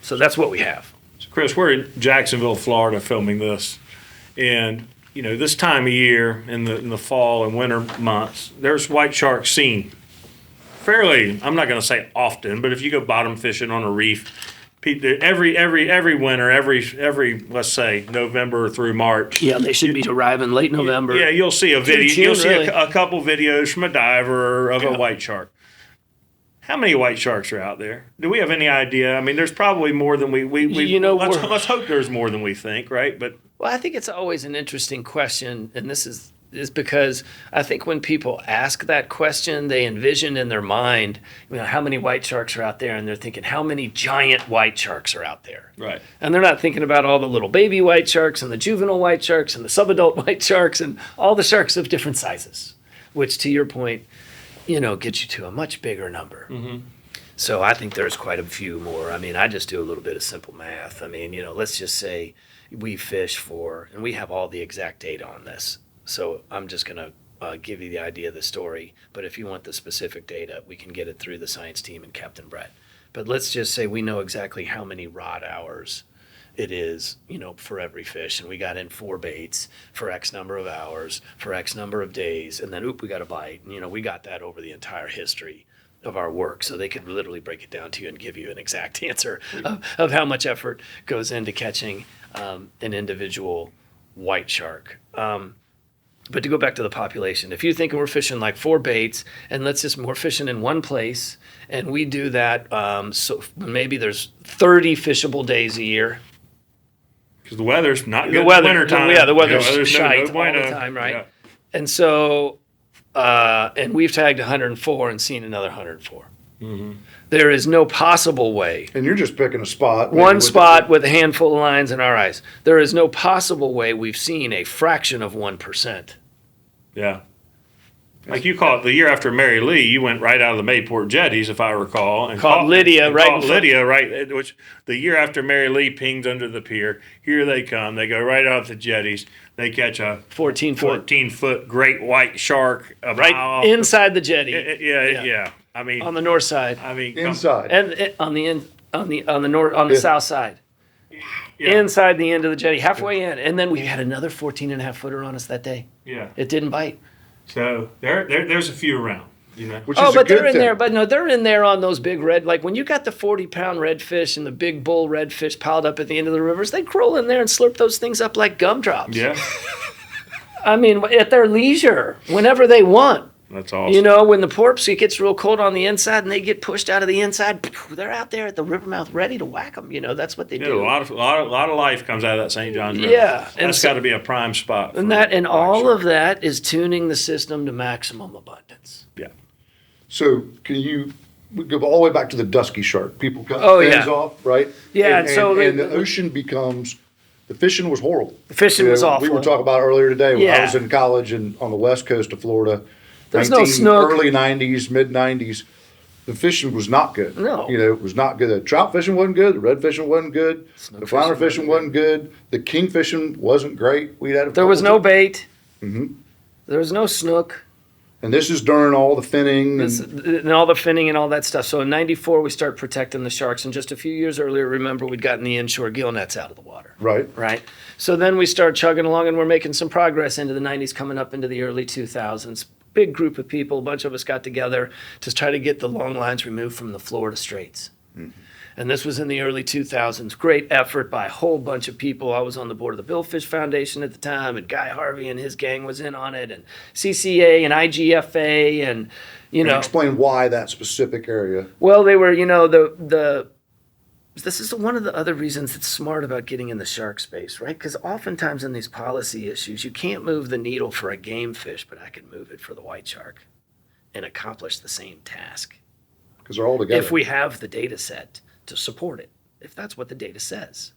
So that's what we have. So Chris, we're in Jacksonville, Florida, filming this, and this time of year in the fall and winter months, there's white sharks seen fairly. I'm not going to say often, but if you go bottom fishing on a reef, every winter, every let's say November through March. Yeah, they should be arriving late November. Yeah, you'll see a video. June, You'll see really. a couple videos from a diver of a white shark. How many white sharks are out there? Do we have any idea? I mean, there's probably more than we let's hope there's more than we think, right? But well, I think it's always an interesting question, and this is because I think when people ask that question, they envision in their mind, how many white sharks are out there, and they're thinking, how many giant white sharks are out there? Right. And they're not thinking about all the little baby white sharks and the juvenile white sharks and the subadult white sharks and all the sharks of different sizes, which, to your point, gets you to a much bigger number. Mm-hmm. So I think there's quite a few more. I mean, I just do a little bit of simple math. I mean, let's just say we fish for, and we have all the exact data on this. So I'm just going to give you the idea of the story. But if you want the specific data, we can get it through the science team and Captain Brett. But let's just say we know exactly how many rod hours it is, for every fish. And we got in 4 baits for X number of hours, for X number of days. And then, we got a bite. And, we got that over the entire history of our work. So they could literally break it down to you and give you an exact answer of how much effort goes into catching an individual white shark. But to go back to the population, if you're thinking we're fishing like 4 baits, and we're fishing in one place, and we do that, so maybe there's 30 fishable days a year. Because the weather's not good in the wintertime. Yeah, the weather's no shite all bueno. the time, right? Yeah. And so, and we've tagged 104 and seen another 104. Mm-hmm. There is no possible way. And you're just picking a spot. One spot with a handful of lines in our eyes. There is no possible way we've seen a fraction of 1%. Yeah. Like you caught the year after Mary Lee, you went right out of the Mayport jetties, if I recall, and caught Lydia right. Which the year after Mary Lee pings under the pier. Here they come. They go right out the jetties. They catch a 14-foot great white shark right inside the jetty. Yeah. I mean, on the north side. I mean, inside and on the south side. Yeah. Inside the end of the jetty, halfway in, and then we had another 14.5 footer on us that day. Yeah, it didn't bite. So there's a few around, Which is but they're in thing. there. But no, they're in there on those big red. Like when you got the 40-pound redfish and the big bull redfish piled up at the end of the rivers, they crawl in there and slurp those things up like gumdrops. Yeah. I mean, at their leisure, whenever they want. That's awesome. When the porps, it gets real cold on the inside and they get pushed out of the inside, they're out there at the river mouth ready to whack them. That's what they do. A lot of life comes out of that St. John's River. Yeah. That's got to be a prime spot. And all of that is tuning the system to maximum abundance. Yeah. So we go all the way back to the dusky shark. People cut the fins off, right? Yeah. And the ocean becomes, the fishing was horrible. The fishing was awful. We were talking about earlier today when I was in college and on the west coast of Florida. There's no snook. Early 90s, mid 90s, the fishing was not good. No. It was not good. The trout fishing wasn't good. The red fishing wasn't good. The flounder fishing wasn't good. The king fishing wasn't great. There was no bait. There was no snook. And this is during all the finning. And all the finning and all that stuff. So in 94, we start protecting the sharks. And just a few years earlier, remember, we'd gotten the inshore gill nets out of the water. Right. So then we start chugging along, and we're making some progress into the 90s, coming up into the early 2000s. Big group of people, a bunch of us got together to try to get the long lines removed from the Florida Straits. And this was in the early 2000s. Great effort by a whole bunch of people. I was on the board of the Billfish Foundation at the time, and Guy Harvey and his gang was in on it, and CCA and IGFA, and explain why that specific area. Well, they were, this is one of the other reasons it's smart about getting in the shark space, right? Because oftentimes in these policy issues, you can't move the needle for a game fish, but I can move it for the white shark and accomplish the same task. Because they're all together. If we have the data set to support it, if that's what the data says.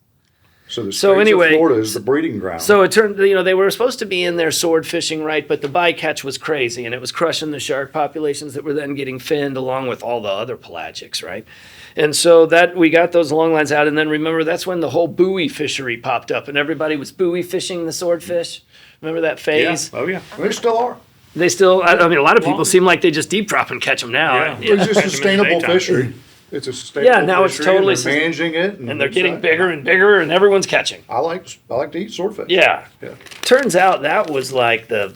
So the Straits of Florida is the breeding ground. So it turned, they were supposed to be in there sword fishing, right? But the bycatch was crazy, and it was crushing the shark populations that were then getting finned along with all the other pelagics, right? And so that we got those long lines out, and then remember, that's when the whole buoy fishery popped up, and everybody was buoy fishing the swordfish. Remember that phase? Yeah. Oh, yeah. They still are. They still, a lot of people seem like they just deep drop and catch them now. Yeah. It's a sustainable fishery. It's a sustainable fishery. Now it's totally and they're managing it. And they're getting bigger and bigger, and everyone's catching. I like to eat swordfish. Yeah. Turns out that was like the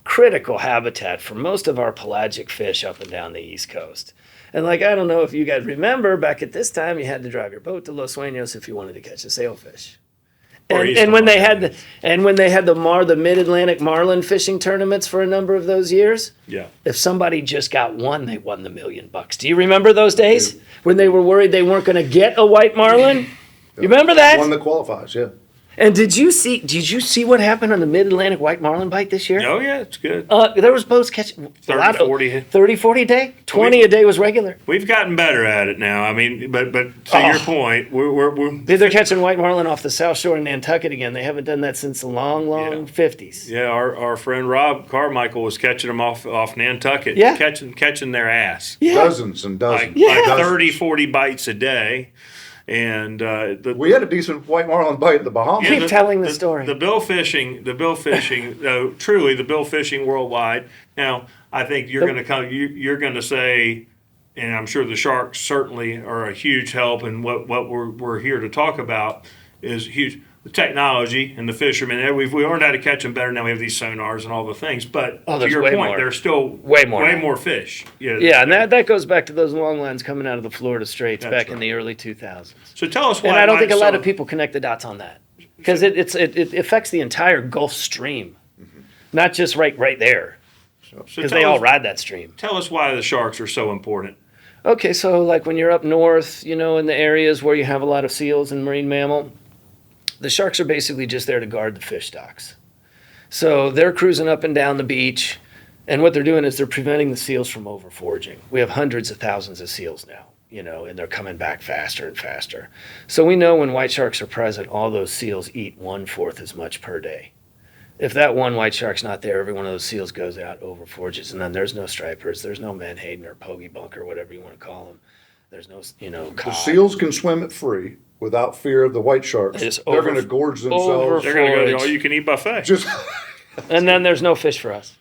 critical habitat for most of our pelagic fish up and down the East Coast. And I don't know if you guys remember, back at this time, you had to drive your boat to Los Sueños if you wanted to catch a sailfish. And when they had the Mid-Atlantic marlin fishing tournaments for a number of those years, if somebody just got one, they won the $1 million. Do you remember those days when they were worried they weren't going to get a white marlin? You remember that? One that qualifies, yeah. And did you see what happened on the Mid-Atlantic white marlin bite this year? Oh, yeah, it's good. There was boats catching 30, 40. 30, 40 a day? 20 a day was regular. We've gotten better at it now. I mean, but to your point, we're They're catching white marlin off the South Shore in Nantucket again. They haven't done that since the long 50s. Yeah, our friend Rob Carmichael was catching them off Nantucket. Yeah. Catching their ass. Yeah. Dozens and dozens. Like 30, 40 bites a day. And we had a decent white marlin bite at the Bahamas. Keep telling the story. The bill fishing, truly the bill fishing worldwide. Now, I think you're going to say, and I'm sure the sharks certainly are a huge help. And what we're here to talk about is huge. The technology and the fishermen, we've learned how to catch them better now. We have these sonars and all the things. But to your point, there's still way more fish. Yeah, and that goes back to those long lines coming out of the Florida Straits back in the early 2000s. So tell us why. And I don't think a lot of people connect the dots on that because it affects the entire Gulf Stream, not just right there, because they all ride that stream. Tell us why the sharks are so important. Okay, so when you're up north, in the areas where you have a lot of seals and marine mammal, the sharks are basically just there to guard the fish stocks. So they're cruising up and down the beach, and what they're doing is they're preventing the seals from overforaging. We have hundreds of thousands of seals now, and they're coming back faster and faster. So we know when white sharks are present, all those seals eat 1/4 as much per day. If that one white shark's not there, every one of those seals goes out, overforges, and then there's no stripers, there's no menhaden or pogey bunk or whatever you want to call them. There's no, cod. The seals can swim it free without fear of the white sharks. They're going to gorge themselves. They're going to go to the all-you-can-eat buffet. And then there's no fish for us.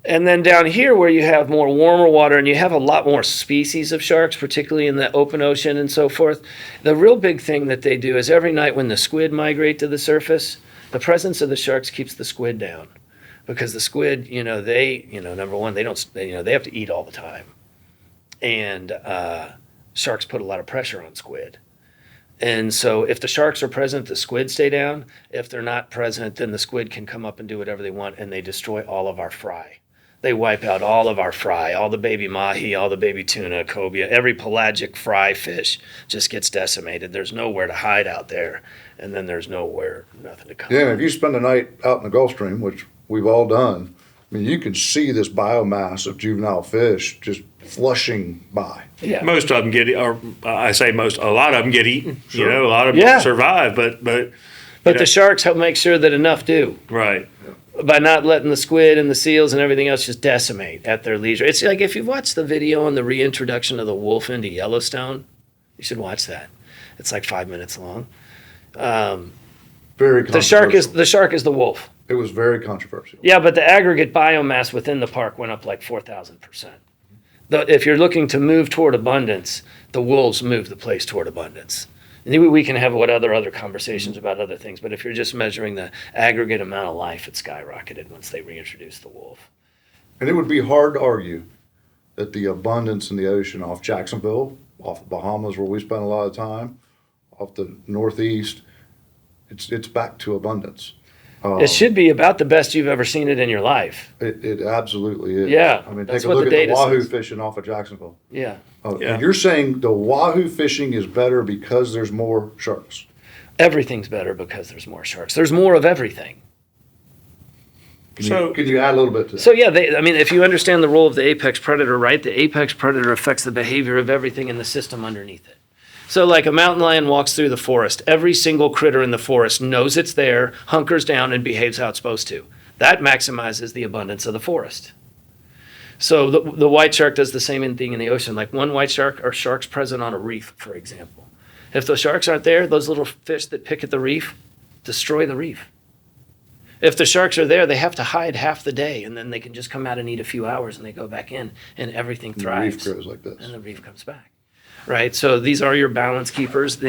And then down here where you have more warmer water and you have a lot more species of sharks, particularly in the open ocean and so forth, the real big thing that they do is every night when the squid migrate to the surface, the presence of the sharks keeps the squid down. Because the squid, they, number one, they have to eat all the time. And sharks put a lot of pressure on squid. And so if the sharks are present, the squid stay down. If they're not present, then the squid can come up and do whatever they want, and they destroy all of our fry. They wipe out all of our fry, all the baby mahi, all the baby tuna, cobia, every pelagic fry fish just gets decimated. There's nowhere to hide out there, and then there's nothing to come. Yeah, if you spend a night out in the Gulf Stream, which we've all done, you can see this biomass of juvenile fish just flushing by. Yeah. Most of them a lot of them get eaten. Sure. A lot of them survive, but the sharks help make sure that enough do. Right. by not letting the squid and the seals and everything else just decimate at their leisure. It's like if you watch the video on the reintroduction of the wolf into Yellowstone, you should watch that. It's like 5 minutes long. Very controversial. The shark is the wolf. It was very controversial. Yeah, but the aggregate biomass within the park went up like 4,000%. If you're looking to move toward abundance, the wolves move the place toward abundance. And we can have other conversations about other things, but if you're just measuring the aggregate amount of life, it skyrocketed once they reintroduced the wolf. And it would be hard to argue that the abundance in the ocean off Jacksonville, off the Bahamas where we spent a lot of time, off the Northeast, it's back to abundance. It should be about the best you've ever seen it in your life. It absolutely is. Yeah, I mean, that's take a what look the at the data wahoo says. fishing off of Jacksonville. Yeah. Yeah. And you're saying the wahoo fishing is better because there's more sharks. Everything's better because there's more sharks. There's more of everything. Can you add a little bit to that? So yeah, if you understand the role of the apex predator, right? The apex predator affects the behavior of everything in the system underneath it. So like a mountain lion walks through the forest, every single critter in the forest knows it's there, hunkers down, and behaves how it's supposed to. That maximizes the abundance of the forest. So the white shark does the same thing in the ocean. Like one white shark or sharks present on a reef, for example. If those sharks aren't there, those little fish that pick at the reef destroy the reef. If the sharks are there, they have to hide half the day, and then they can just come out and eat a few hours, and they go back in, and everything thrives. The reef grows like this. And the reef comes back. Right? So these are your balance keepers.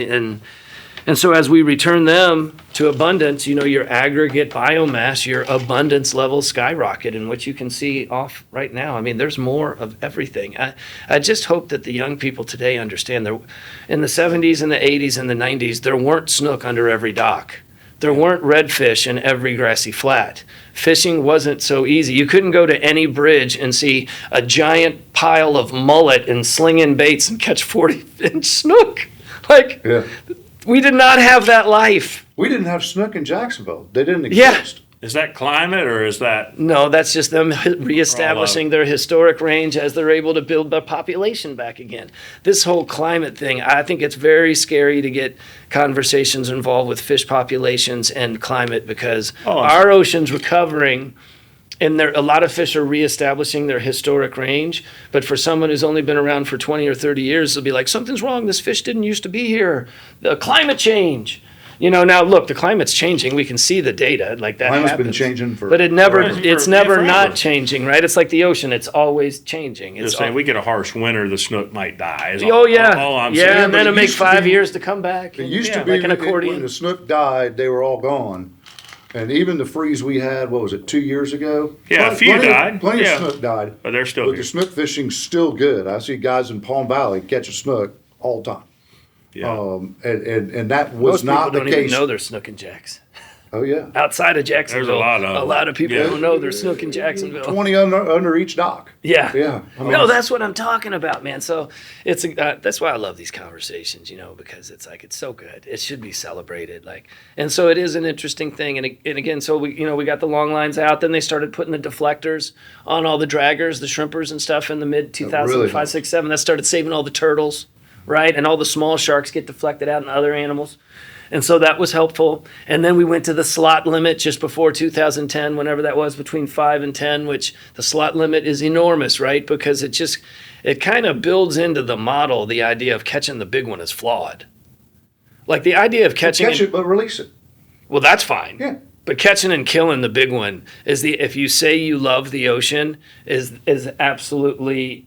And so as we return them to abundance, your aggregate biomass, your abundance levels skyrocket, and what you can see off right now. I mean, there's more of everything. I just hope that the young people today understand that in the 70s and the 80s and the 90s, there weren't snook under every dock. There weren't redfish in every grassy flat. Fishing wasn't so easy. You couldn't go to any bridge and see a giant pile of mullet and sling in baits and catch 40-inch snook. Yeah. We did not have that life. We didn't have snook in Jacksonville. They didn't Yeah. exist. Is that climate or is that? No, that's just them reestablishing their historic range as they're able to build their population back again. This whole climate thing, I think it's very scary to get conversations involved with fish populations and climate because our ocean's recovering and a lot of fish are reestablishing their historic range. But for someone who's only been around for 20 or 30 years, they'll be like, something's wrong. This fish didn't used to be here. The climate change. Now look, the climate's changing. We can see the data like that. Climate's happens. been changing for. But it's never forever. not changing, right? It's like the ocean. It's always changing. You're It's saying we get a harsh winter, the snook might die. Is oh yeah, all I'm yeah, saying. and then but it it makes used to 5 be- years to come back. It used to Yeah, be like an when accordion. the snook died, they were all gone. And even the freeze we had, what was it, 2 years ago? Yeah, a few died. Plenty Yeah. of snook died. But they're still But here. the snook fishing's still good. I see guys in Palm Valley catch a snook all the time. Yeah. And that was Most not people the don't even case. know there's snook in Jacks. Oh, yeah. Outside of Jacksonville, a lot of them. people Yeah. don't know there's snook in Jacksonville. 20 under each dock. Yeah. Yeah. I mean, No, that's what I'm talking about, man. So that's why I love these conversations, because it's so good. It should be celebrated, and so it is an interesting thing. And again, so we got the long lines out. Then they started putting the deflectors on all the draggers, the shrimpers and stuff in the mid 2005, really 6, 7. That started saving all the turtles, right? And all the small sharks get deflected out and other animals. And so that was helpful. And then we went to the slot limit just before 2010, whenever that was, between 5 and 10, which the slot limit is enormous, right? Because it kind of builds into the model, the idea of catching the big one is flawed. Like the idea of catching catch it, but release it. well, that's fine. Yeah. But catching and killing the big one if you say you love the ocean, is absolutely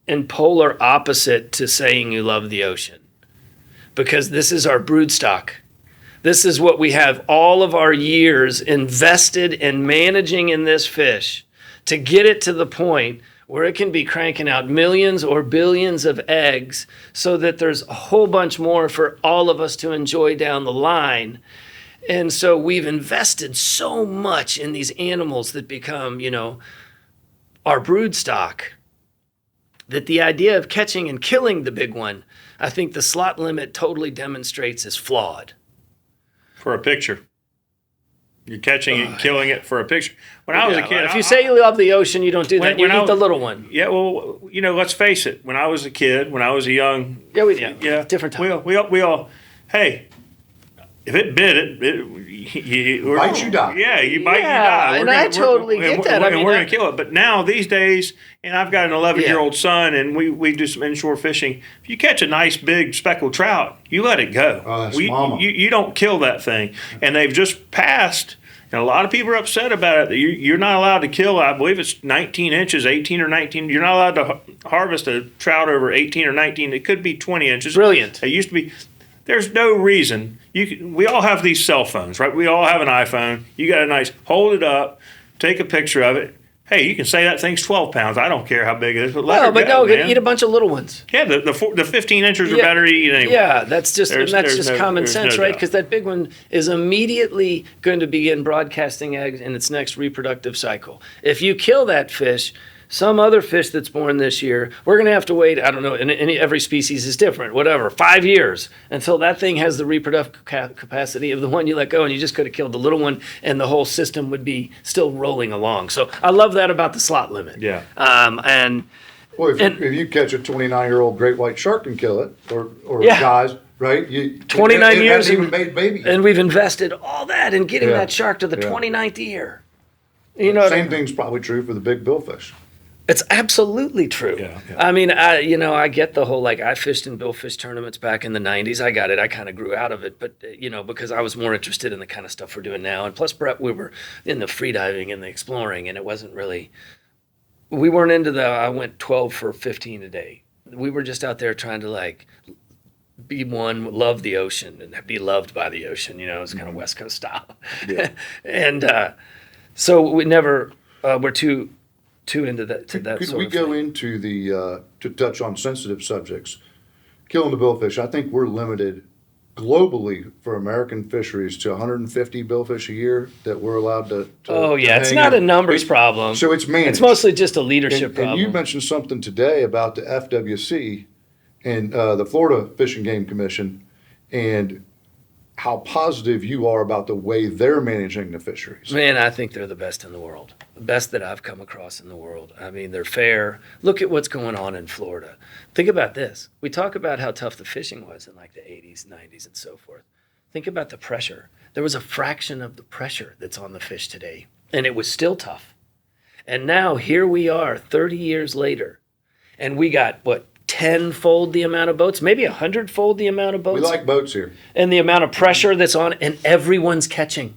in polar opposite to saying you love the ocean. Because this is our brood stock. This is what we have all of our years invested in managing in this fish to get it to the point where it can be cranking out millions or billions of eggs so that there's a whole bunch more for all of us to enjoy down the line. And so we've invested so much in these animals that become, our brood stock, that the idea of catching and killing the big one, I think the slot limit totally demonstrates is flawed. For a picture. You're catching it and killing it for a picture. When I was a kid. If you say you love the ocean, you don't do that. You when I eat the was- little one. Yeah, well, let's face it. When I was a kid, when I was a young. Yeah, we do. Yeah. Different time. We all, hey, if it bit Bite, you die. Yeah, you bite, Yeah, you die. and I totally get that. I mean, we're going to kill it. But now these days, and I've got an 11-year-old son, and we do some inshore fishing. If you catch a nice big speckled trout, you let it go. Oh, that's mama. You don't kill that thing. And they've just passed. And a lot of people are upset about it. You're not allowed to kill, I believe it's 19 inches, 18 or 19. You're not allowed to harvest a trout over 18 or 19. It could be 20 inches. Brilliant. It used to be. There's no reason. We all have these cell phones, right? We all have an iPhone. You got a nice, hold it up, take a picture of it. Hey, you can say that thing's 12 pounds. I don't care how big it is, but let her go, man. Eat a bunch of little ones. Yeah, the 15 inches are better to eat anyway. Yeah, that's just common sense, right? doubt. Because that big one is immediately going to begin broadcasting eggs in its next reproductive cycle. If you kill that fish, some other fish that's born this year, we're going to have to wait, I don't know, and every species is different, whatever, 5 years until that thing has the reproductive capacity of the one you let go, and you just could have killed the little one, and the whole system would be still rolling along. So I love that about the slot limit. Yeah. Well, if you catch a 29-year-old great white shark and kill it, or Yeah. guys, right? 29 it years hasn't even made babies. And we've invested all that in getting Yeah. that shark to the Yeah. 29th year. You know, Same thing's probably true for the big billfish. it's absolutely true. Yeah. I mean, I get the whole, I fished in billfish tournaments back in the 90s. I got it. I kind of grew out of it, but, because I was more interested in the kind of stuff we're doing now. And plus, Brett, we were in the freediving and the exploring, and it wasn't really, we weren't into I went 12 for 15 a day. We were just out there trying to, be one, love the ocean, and be loved by the ocean. It's kind of West Coast style. Yeah. And so we never were too into that. Could we go into to touch on sensitive subjects? Killing the billfish, I think we're limited globally for American fisheries to 150 billfish a year that we're allowed to it's hang not in. a numbers problem. So it's managed. It's mostly just a leadership problem. And you mentioned something today about the FWC and the Florida Fish and Game Commission and how positive you are about the way they're managing the fisheries. Man, I think they're the best in the world. The best that I've come across in the world. I mean, they're fair. Look at what's going on in Florida. Think about this. We talk about how tough the fishing was in the 80s, 90s, and so forth. Think about the pressure. There was a fraction of the pressure that's on the fish today, and it was still tough. And now here we are 30 years later, and we got, 10-fold the amount of boats, maybe 100-fold the amount of boats. We like boats here. And the amount of pressure that's on, and everyone's catching.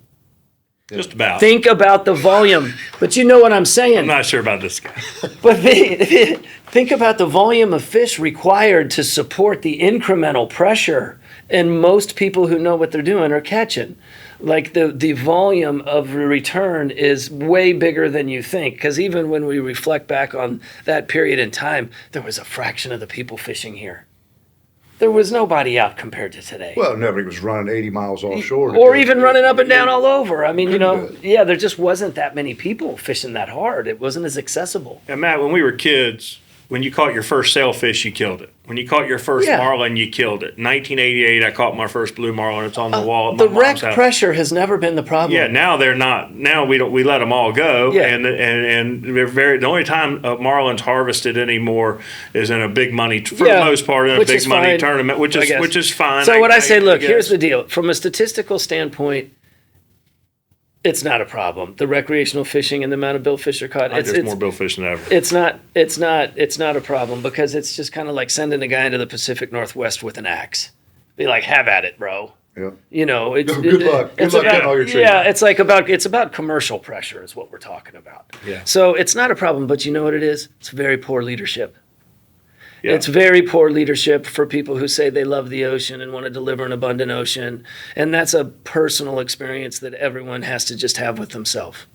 Just about. Think about the volume. But you know what I'm saying. I'm not sure about this guy. But think about the volume of fish required to support the incremental pressure. And most people who know what they're doing are catching. The volume of return is way bigger than you think. Because even when we reflect back on that period in time, there was a fraction of the people fishing here. There was nobody out compared to today. Well, nobody was running 80 miles offshore. Or even running up and down all over. I mean, Couldn't do it. yeah, there just wasn't that many people fishing that hard. It wasn't as accessible. And Matt, when we were kids, when you caught your first sailfish, you killed it. When you caught your first Yeah. marlin, you killed it. 1988, I caught my first blue marlin. It's on the wall at my The mom's wreck house. pressure has never been the problem. Yeah, now they're not. Now we don't. We let them all go, Yeah. and they're very. The only time a marlin's harvested anymore is in a big money, for the most part, in a which big is money fine, tournament, which I guess. is fine. So what I say, look, guess. here's the deal. From a statistical standpoint, it's not a problem. The recreational fishing and the amount of billfish are caught. There's more billfish than ever. It's not a problem because it's just kind of like sending a guy into the Pacific Northwest with an axe. Be like, have at it, bro. Yeah. It's Good luck. Good it's luck about, getting all your treatment. yeah, it's about commercial pressure is what we're talking about. Yeah. So it's not a problem, but you know what it is? It's very poor leadership. Yeah. It's very poor leadership for people who say they love the ocean and want to deliver an abundant ocean. And that's a personal experience that everyone has to just have with themselves.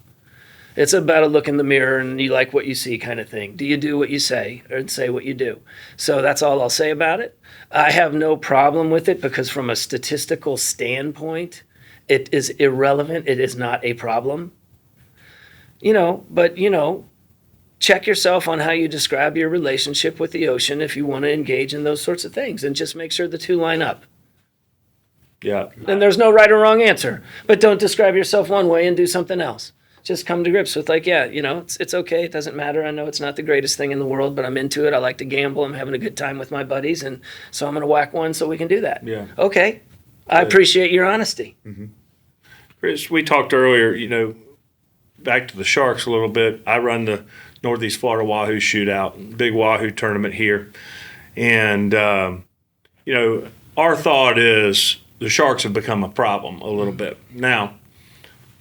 It's about a look in the mirror and you like what you see kind of thing. Do you do what you say or say what you do? So that's all I'll say about it. I have no problem with it because from a statistical standpoint, it is irrelevant. It is not a problem. But check yourself on how you describe your relationship with the ocean if you want to engage in those sorts of things and just make sure the two line up. Yeah. And there's no right or wrong answer, but don't describe yourself one way and do something else. Just come to grips with it's okay. It doesn't matter. I know it's not the greatest thing in the world, but I'm into it. I like to gamble. I'm having a good time with my buddies. And so I'm going to whack one so we can do that. Yeah. Okay. I appreciate your honesty. Chris, we talked earlier, back to the Sharks a little bit. I run the Northeast Florida Wahoo Shootout, big Wahoo tournament here. And, our thought is the Sharks have become a problem a little bit. Now,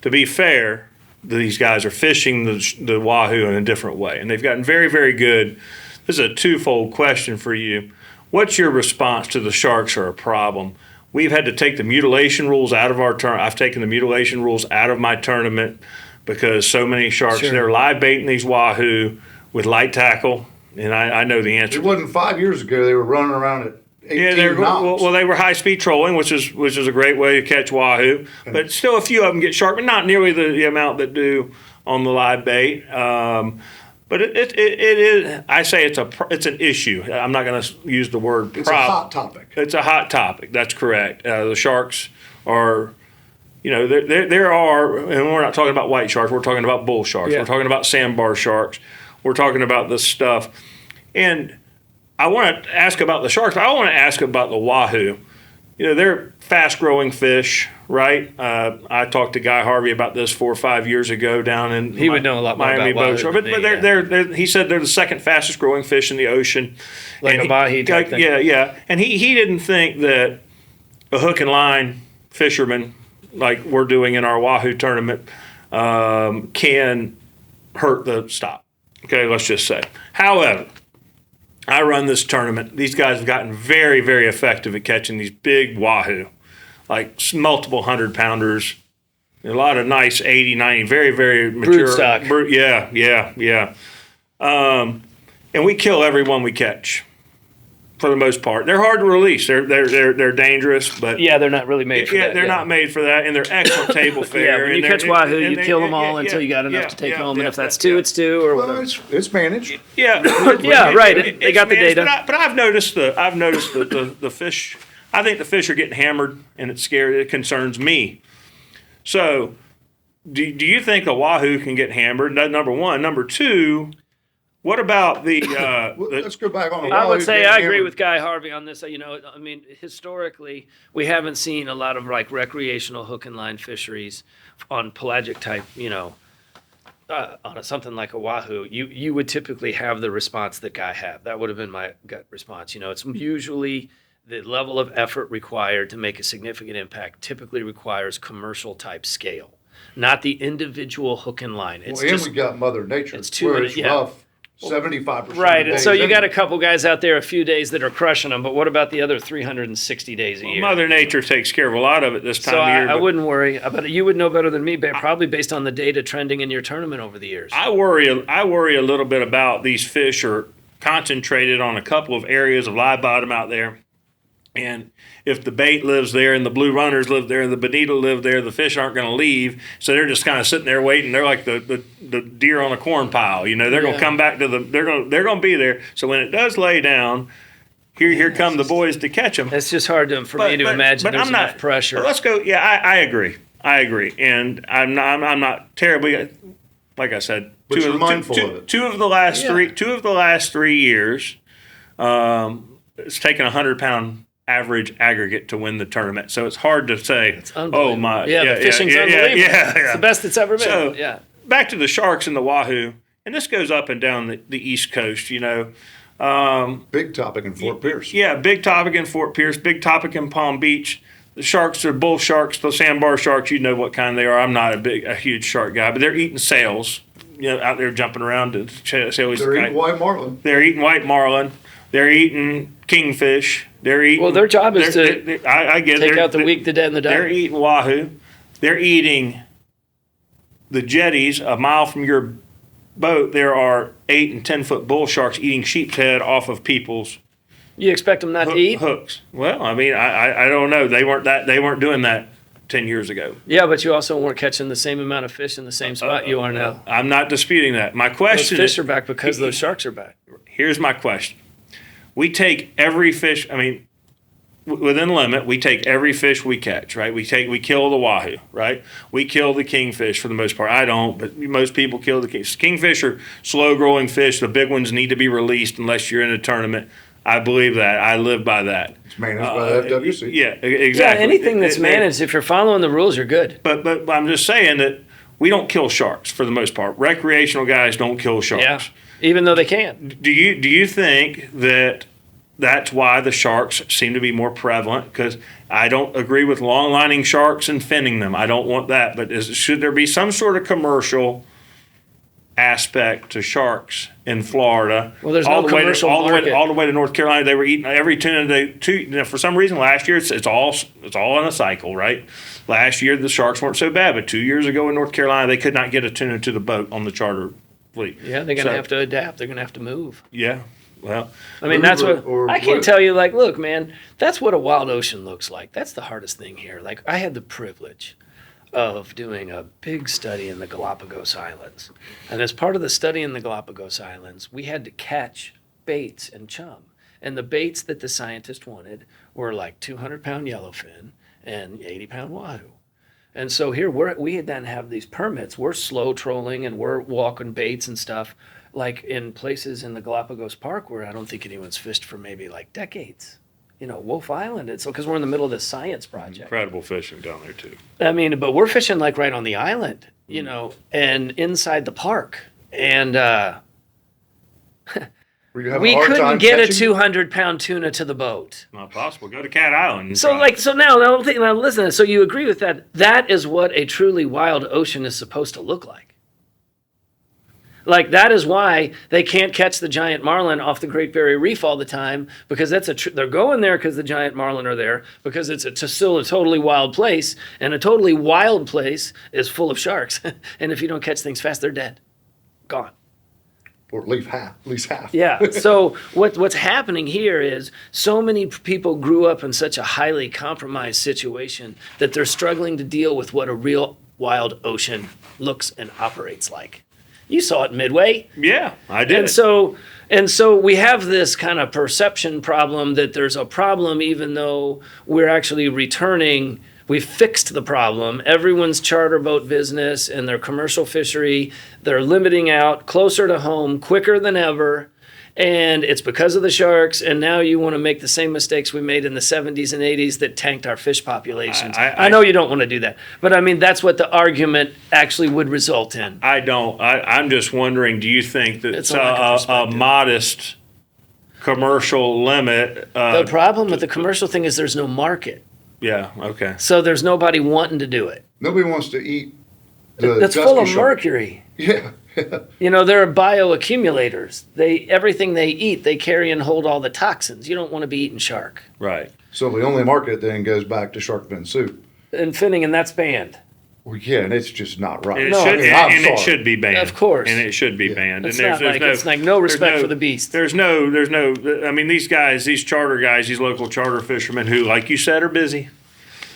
to be fair, these guys are fishing the Wahoo in a different way. And they've gotten very, very good. This is a twofold question for you. What's your response to the Sharks are a problem? We've had to take the mutilation rules out of our tournament. I've taken the mutilation rules out of my tournament because so many sharks, they're live baiting these Wahoo with light tackle, and I know the answer. It wasn't 5 years ago they were running around at 18 knots. Well, they were high-speed trolling, which is a great way to catch Wahoo. But still a few of them get sharp, but not nearly the amount that do on the live bait. But it is. I say it's an issue. I'm not going to use the word problem. It's a hot topic. It's a hot topic. That's correct. The sharks are, there are, and we're not talking about white sharks. We're talking about bull sharks. Yeah. We're talking about sandbar sharks. We're talking about this stuff. And I want to ask about the sharks, but I want to ask about the Wahoo. They're fast-growing fish, right? I talked to Guy Harvey about this 4 or 5 years ago down in He would know a lot more Miami about Boat Show. Wahoo But than me, they're he said they're the second fastest-growing fish in the ocean. Like And a mahi type thing. Yeah. And he didn't think that a hook and line fisherman, like we're doing in our Wahoo tournament, can hurt the stock. Okay, let's just say. However, I run this tournament. These guys have gotten very, very effective at catching these big Wahoo, like multiple 100-pounders. A lot of nice 80, 90, very, very mature. Brood stock. Yeah. And we kill every one we catch, for the most part. They're hard to release. They're dangerous, but Yeah, they're not really made for that. they're not made for that, and they're excellent table fare. Yeah, when you and catch they're- Wahoo, and you they- kill them all yeah, until you got enough to take home. And yeah, if that's yeah. two, it's two or Well, whatever. it's managed. Yeah, Yeah, right. They got the managed, data. But I've noticed the fish. I think the fish are getting hammered, and it's scary. It concerns me. So, do you think a Wahoo can get hammered? Number one. Number two. What about the? Let's go back on. I would say I agree with Guy Harvey on this. Historically, we haven't seen a lot of like recreational hook and line fisheries on pelagic type, on something like a Wahoo. You would typically have the response that Guy had. That would have been my gut response. It's usually the level of effort required to make a significant impact typically requires commercial type scale, not the individual hook and line. It's and just we got Mother Nature. it's too where many- it's yeah. rough 75%. right. of And days so you got a anyway. couple guys out there a few days that are crushing them, but what about the other 360 days a year? Mother Nature takes care of a lot of it this time So of year. I but wouldn't worry, but you would know better than me, but probably based on the data trending in your tournament over the years. I worry a little bit about these fish are concentrated on a couple of areas of live bottom out there. And if the bait lives there and the blue runners live there and the bonito live there, the fish aren't going to leave. So they're just kind of sitting there waiting. They're like the deer on a corn pile. They're going to come back to they're going to be there. So when it does lay down, here come the boys to catch them. It's just hard for me to imagine there's enough pressure. But let's go. Yeah, I agree. And I'm not terribly, like I said, But you're mindful of it. Two of the last 3 years, it's taken 100-pound average aggregate to win the tournament. So it's hard to say, oh my. Yeah, the fishing's unbelievable. Yeah. It's the best it's ever been. So, back to the sharks and the Wahoo, and this goes up and down the East Coast, Big topic in Fort Pierce. Yeah, big topic in Fort Pierce, big topic in Palm Beach. The sharks are bull sharks, the sandbar sharks, you know what kind they are. I'm not a huge shark guy, but they're eating sails, out there jumping around. They're eating white marlin. They're eating white marlin. They're eating kingfish. They're eating. Well, their job is to I get take out the weak, the dead, and the dying. They're eating Wahoo. They're eating the jetties a mile from your boat. There are 8 and 10 foot bull sharks eating sheep's head off of people's. You expect them not to eat? Hooks. Well, I don't know. They weren't doing that 10 years ago. Yeah, but you also weren't catching the same amount of fish in the same spot you are now. I'm not disputing that. My question Those fish are back because those sharks are back. Here's my question. We take every fish, within limit, we take every fish we catch, right? We kill the Wahoo, right? We kill the kingfish for the most part. I don't, but most people kill the kingfish. Kingfish are slow-growing fish. The big ones need to be released unless you're in a tournament. I believe that. I live by that. It's managed by the FWC. Yeah, exactly. Yeah, anything that's managed, if you're following the rules, you're good. But I'm just saying that we don't kill sharks for the most part. Recreational guys don't kill sharks. Yeah, even though they can. Do you think that that's why the sharks seem to be more prevalent? Because I don't agree with long lining sharks and finning them. I don't want that. But should there be some sort of commercial aspect to sharks in Florida? Well, there's no commercial market. All the way to North Carolina. They were eating every tuna for some reason last year. It's all in a cycle, right? Last year the sharks weren't so bad, but 2 years ago in North Carolina they could not get a tuna to the boat on the charter fleet. Yeah, they're going to have to adapt. They're going to have to move. Yeah. Well, I mean, that's what I can tell you. Like, look, man, that's what a wild ocean looks like. That's the hardest thing here. Like, I had the privilege of doing a big study in the Galapagos Islands. And as part of the study in the Galapagos Islands, we had to catch baits and chum. And the baits that the scientists wanted were like 200-pound yellowfin and 80-pound wahoo. And so here we then have these permits. We're slow trolling and we're walking baits and stuff, like in places in the Galapagos Park where I don't think anyone's fished for maybe like decades. You know, Wolf Island. It's because we're in the middle of this science project. Incredible fishing down there too. I mean, but we're fishing like right on the island, you know, and inside the park. And we couldn't get a 200-pound tuna to the boat. Not possible. Go to Cat Island. So now listen. So you agree with that? That is what a truly wild ocean is supposed to look like. Like, that is why they can't catch the giant marlin off the Great Barrier Reef all the time, because they're going there because the giant marlin are there, because it's still a totally wild place, and a totally wild place is full of sharks. And if you don't catch things fast, they're dead. Gone. Or at least half. Yeah. So what's happening here is so many people grew up in such a highly compromised situation that they're struggling to deal with what a real wild ocean looks and operates like. You saw it Midway. Yeah, I did. And so we have this kind of perception problem that there's a problem, even though we're actually returning. We fixed the problem. Everyone's charter boat business and their commercial fishery, they're limiting out closer to home quicker than ever. And it's because of the sharks. And now you want to make the same mistakes we made in the 70s and 80s that tanked our fish populations. I know you don't want to do that. But I mean, that's what the argument actually would result in. I don't. I'm just wondering, do you think that it's a modest commercial limit? The problem with the commercial thing is there's no market. Yeah, okay. So there's nobody wanting to do it. Nobody wants to eat the That's full of mercury. Yeah. You know, they're bioaccumulators. Everything they eat, they carry and hold all the toxins. You don't want to be eating shark. Right. So the only market then goes back to shark fin soup. And finning, and that's banned. Well, yeah, and it's just not right. And it should be banned. Of course. And it should be banned. It's and it's like no respect for the beast. There's no, I mean, these guys, these charter guys, these local charter fishermen who, like you said, are busy.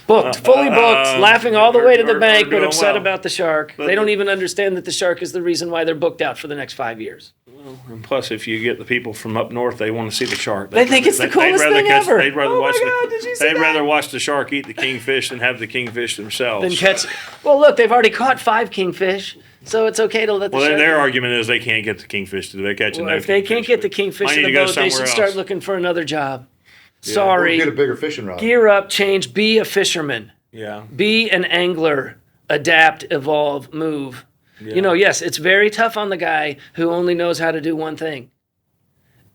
Fully booked, laughing all the way to the bank, but doing upset well. about the shark. They don't even understand that the shark is the reason why they're booked out for the next 5 years. And plus, if you get the people from up north, they want to see the shark. They think it's the coolest thing ever. They'd rather They'd rather watch the shark eat the kingfish than have the kingfish themselves. Then catch. Well, look, they've already caught 5 kingfish, so it's okay to let the shark. Well, their argument is they can't get the kingfish to they catch If they can't get the kingfish to the boat, they should start looking for another job. Yeah, Sorry. or get a bigger fishing rod. Gear up, change, be a fisherman. Yeah. Be an angler, adapt, evolve, move. Yeah. You know, yes, it's very tough on the guy who only knows how to do one thing.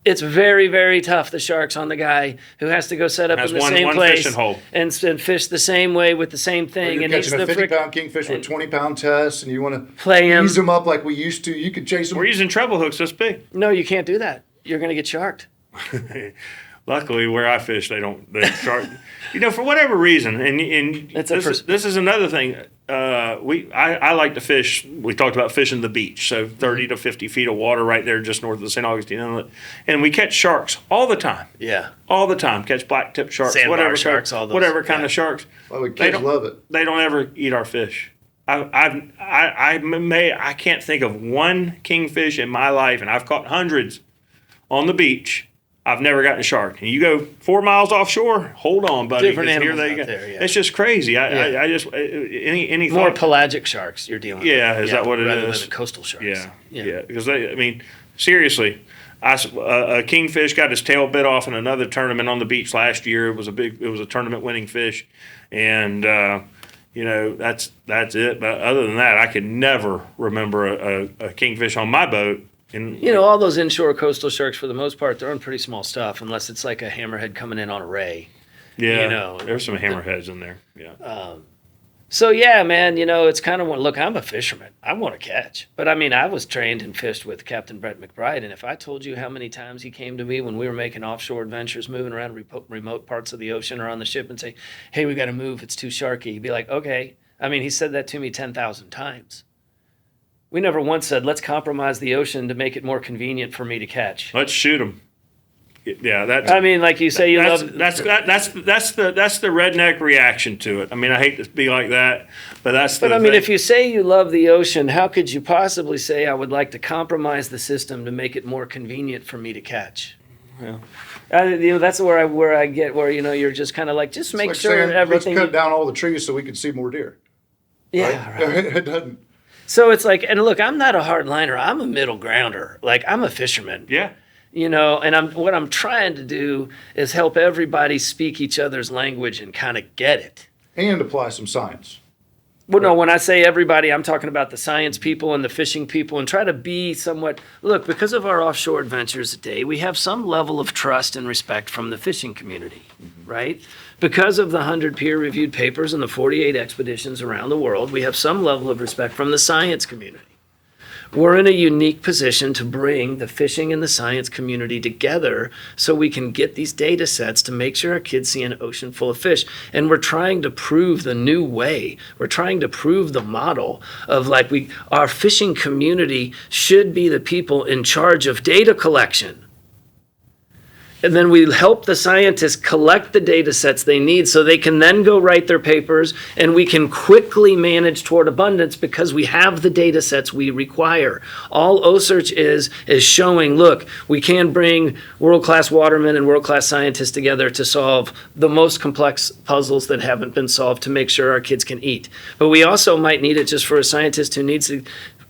It's very, very tough, the sharks on the guy who has to go set up in the same place and fish the same way with the same thing. You're catching a 50-pound kingfish with 20-pound tests, and you want to play him, ease them up like we used to. You could chase them. We're using treble hooks this big. No, you can't do that. You're going to get sharked. Luckily, where I fish, they shark. You know, for whatever reason, and this is another thing. I like to fish. We talked about fishing the beach, so 30 to 50 feet of water right there, just north of the St. Augustine Inlet, and we catch sharks all the time. Yeah, all the time. Catch black-tip sharks, sandbar sharks, all those, whatever kind of sharks. Well, the kids love it. They don't ever eat our fish. I can't think of one kingfish in my life, and I've caught hundreds on the beach. I've never gotten a shark. And you go 4 miles offshore, hold on, buddy. Different animals here they out go. there, yeah. It's just crazy. I just any more thought? pelagic sharks you're dealing with. Yeah, is that what it rather is? than coastal sharks. Yeah. Because seriously, A kingfish got his tail bit off in another tournament on the beach last year. It was a tournament winning fish, and that's it. But other than that, I could never remember a kingfish on my boat. And all those inshore coastal sharks, for the most part, they're on pretty small stuff, unless it's like a hammerhead coming in on a ray. Yeah, there's some hammerheads in there. Yeah. So yeah, man, it's kind of look, I'm a fisherman. I want to catch. But I mean, I was trained and fished with Captain Brett McBride, and if I told you how many times he came to me when we were making offshore adventures, moving around remote parts of the ocean or on the ship and say, "Hey, we got to move, it's too sharky." He'd be like, "Okay." I mean, he said that to me 10,000 times. We never once said, "Let's compromise the ocean to make it more convenient for me to catch." Let's shoot them. Yeah, like you say, that's the redneck reaction to it. I mean, I hate to be like that, but that's. But I mean, if you say you love the ocean, how could you possibly say I would like to compromise the system to make it more convenient for me to catch? Yeah. That's where I get where you're just kind of like, just make like sure saying, everything. Let's cut down all the trees so we can see more deer. Yeah, right. It doesn't. So it's like, and look, I'm not a hardliner. I'm a middle grounder. Like, I'm a fisherman. Yeah. And what I'm trying to do is help everybody speak each other's language and kind of get it. And apply some science. Well, no, when I say everybody, I'm talking about the science people and the fishing people, and try to be somewhat, look, because of our offshore adventures today, we have some level of trust and respect from the fishing community, right? Because of the 100 peer-reviewed papers and the 48 expeditions around the world, we have some level of respect from the science community. We're in a unique position to bring the fishing and the science community together so we can get these data sets to make sure our kids see an ocean full of fish. And we're trying to prove the new way. We're trying to prove the model of our fishing community should be the people in charge of data collection. And then we help the scientists collect the data sets they need so they can then go write their papers, and we can quickly manage toward abundance because we have the data sets we require. All OCEARCH is showing, look, we can bring world-class watermen and world-class scientists together to solve the most complex puzzles that haven't been solved to make sure our kids can eat. But we also might need it just for a scientist who needs to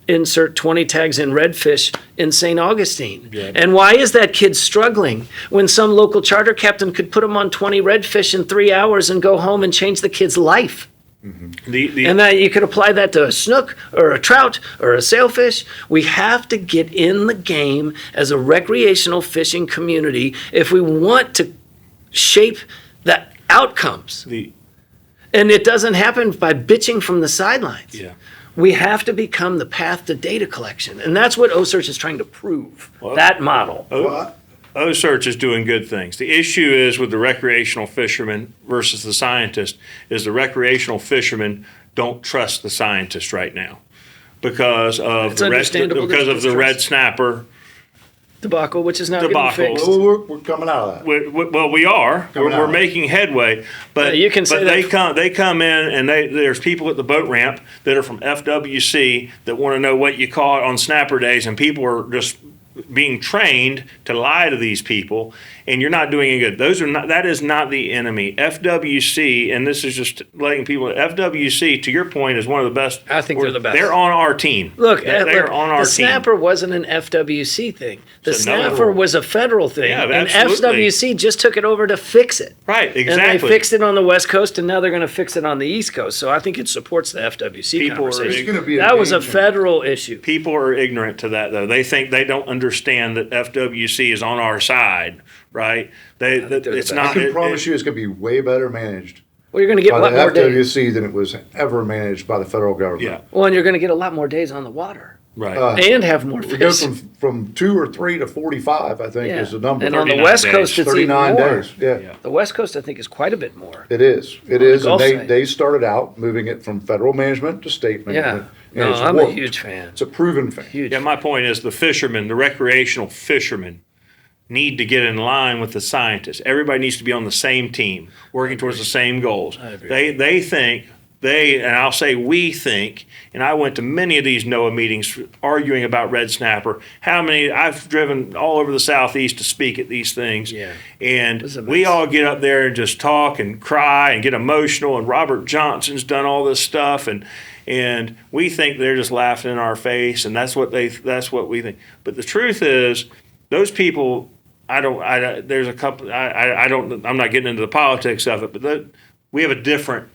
insert 20 tags in redfish in St. Augustine. Yeah. And why is that kid struggling when some local charter captain could put him on 20 redfish in 3 hours and go home and change the kid's life? Mm-hmm. And that you could apply that to a snook or a trout or a sailfish. We have to get in the game as a recreational fishing community if we want to shape the outcomes. And it doesn't happen by bitching from the sidelines. Yeah. We have to become the path to data collection. And that's what OCEARCH is trying to prove, that model. OCEARCH is doing good things. The issue is with the recreational fisherman versus the scientist is the recreational fishermen don't trust the scientist right now because of the red snapper debacle, which is now getting fixed. Well, we're coming out of that. Well, we are. We're making headway, but you can say they come in and there's people at the boat ramp that are from FWC that want to know what you caught on snapper days, and people are just being trained to lie to these people, and you're not doing any good. That is not the enemy. FWC, and this is just letting people, FWC, to your point, is one of the best. I think they're the best. They're on our team. Look, they're on our team. The snapper wasn't an FWC thing. The snapper was a federal thing, and FWC just took it over to fix it. Right, exactly. And they fixed it on the West Coast, and now they're going to fix it on the East Coast. So I think it supports the FWC conversation. That was a federal issue. People are ignorant to that, though. They think they don't understand that FWC is on our side, right? It's not. I can promise you, it's going to be way better managed. Well, you're going to get a lot more days FWC than it was ever managed by the federal government. Yeah. Well, and you're going to get a lot more days on the water. Right. And have more fish. We go from 2 or 3 to 45, I think, is the number. And on the West Coast, it's 39 even more. days. Yeah. The West Coast, I think, is quite a bit more. It is. It is. And they started out moving it from federal management to state management. Yeah. No, I'm a huge fan. It's a proven fan. Huge. Yeah, my point is the fishermen, the recreational fishermen, need to get in line with the scientists. Everybody needs to be on the same team, working towards the same goals. I agree. They think, and I'll say we think, and I went to many of these NOAA meetings arguing about red snapper. I've driven all over the Southeast to speak at these things. Yeah. And we all get up there and just talk and cry and get emotional, and Robert Johnson's done all this stuff, and we think they're just laughing in our face, and that's what we think. But the truth is, those people, there's a couple, I'm not getting into the politics of it, but we have a different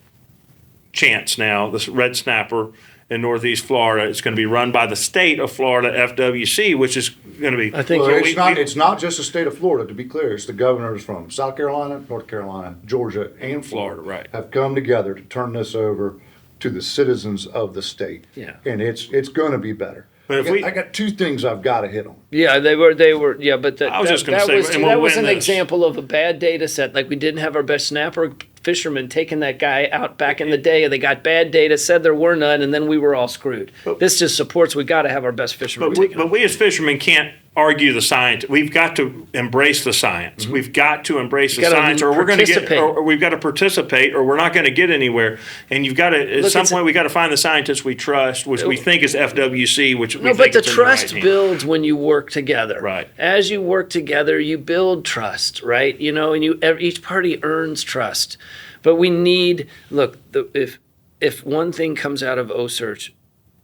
chance now. This red snapper in Northeast Florida, it's going to be run by the state of Florida FWC, which is going to be. I think it's not just the state of Florida, to be clear. It's the governors from South Carolina, North Carolina, Georgia, and Florida, right, have come together to turn this over to the citizens of the state. Yeah. And it's going to be better. But I got two things I've got to hit on. Yeah, they were. Yeah, but I was just going to say, that was an example of a bad data set. Like, we didn't have our best snapper fishermen taking that guy out back in the day, and they got bad data, said there were none, and then we were all screwed. This just supports we got to have our best fishermen. But we as fishermen can't argue the science. We've got to embrace the science. Mm-hmm. We've got to embrace the science, or we're going to get, or we've got to participate, or we're not going to get anywhere. And you've got to, at some point, we got to find the scientists we trust, which we think is FWC, which we think but the is in trust right builds when you work together. Right. As you work together, you build trust, right? You know, and each party earns trust. But we need, look, if one thing comes out of OCEARCH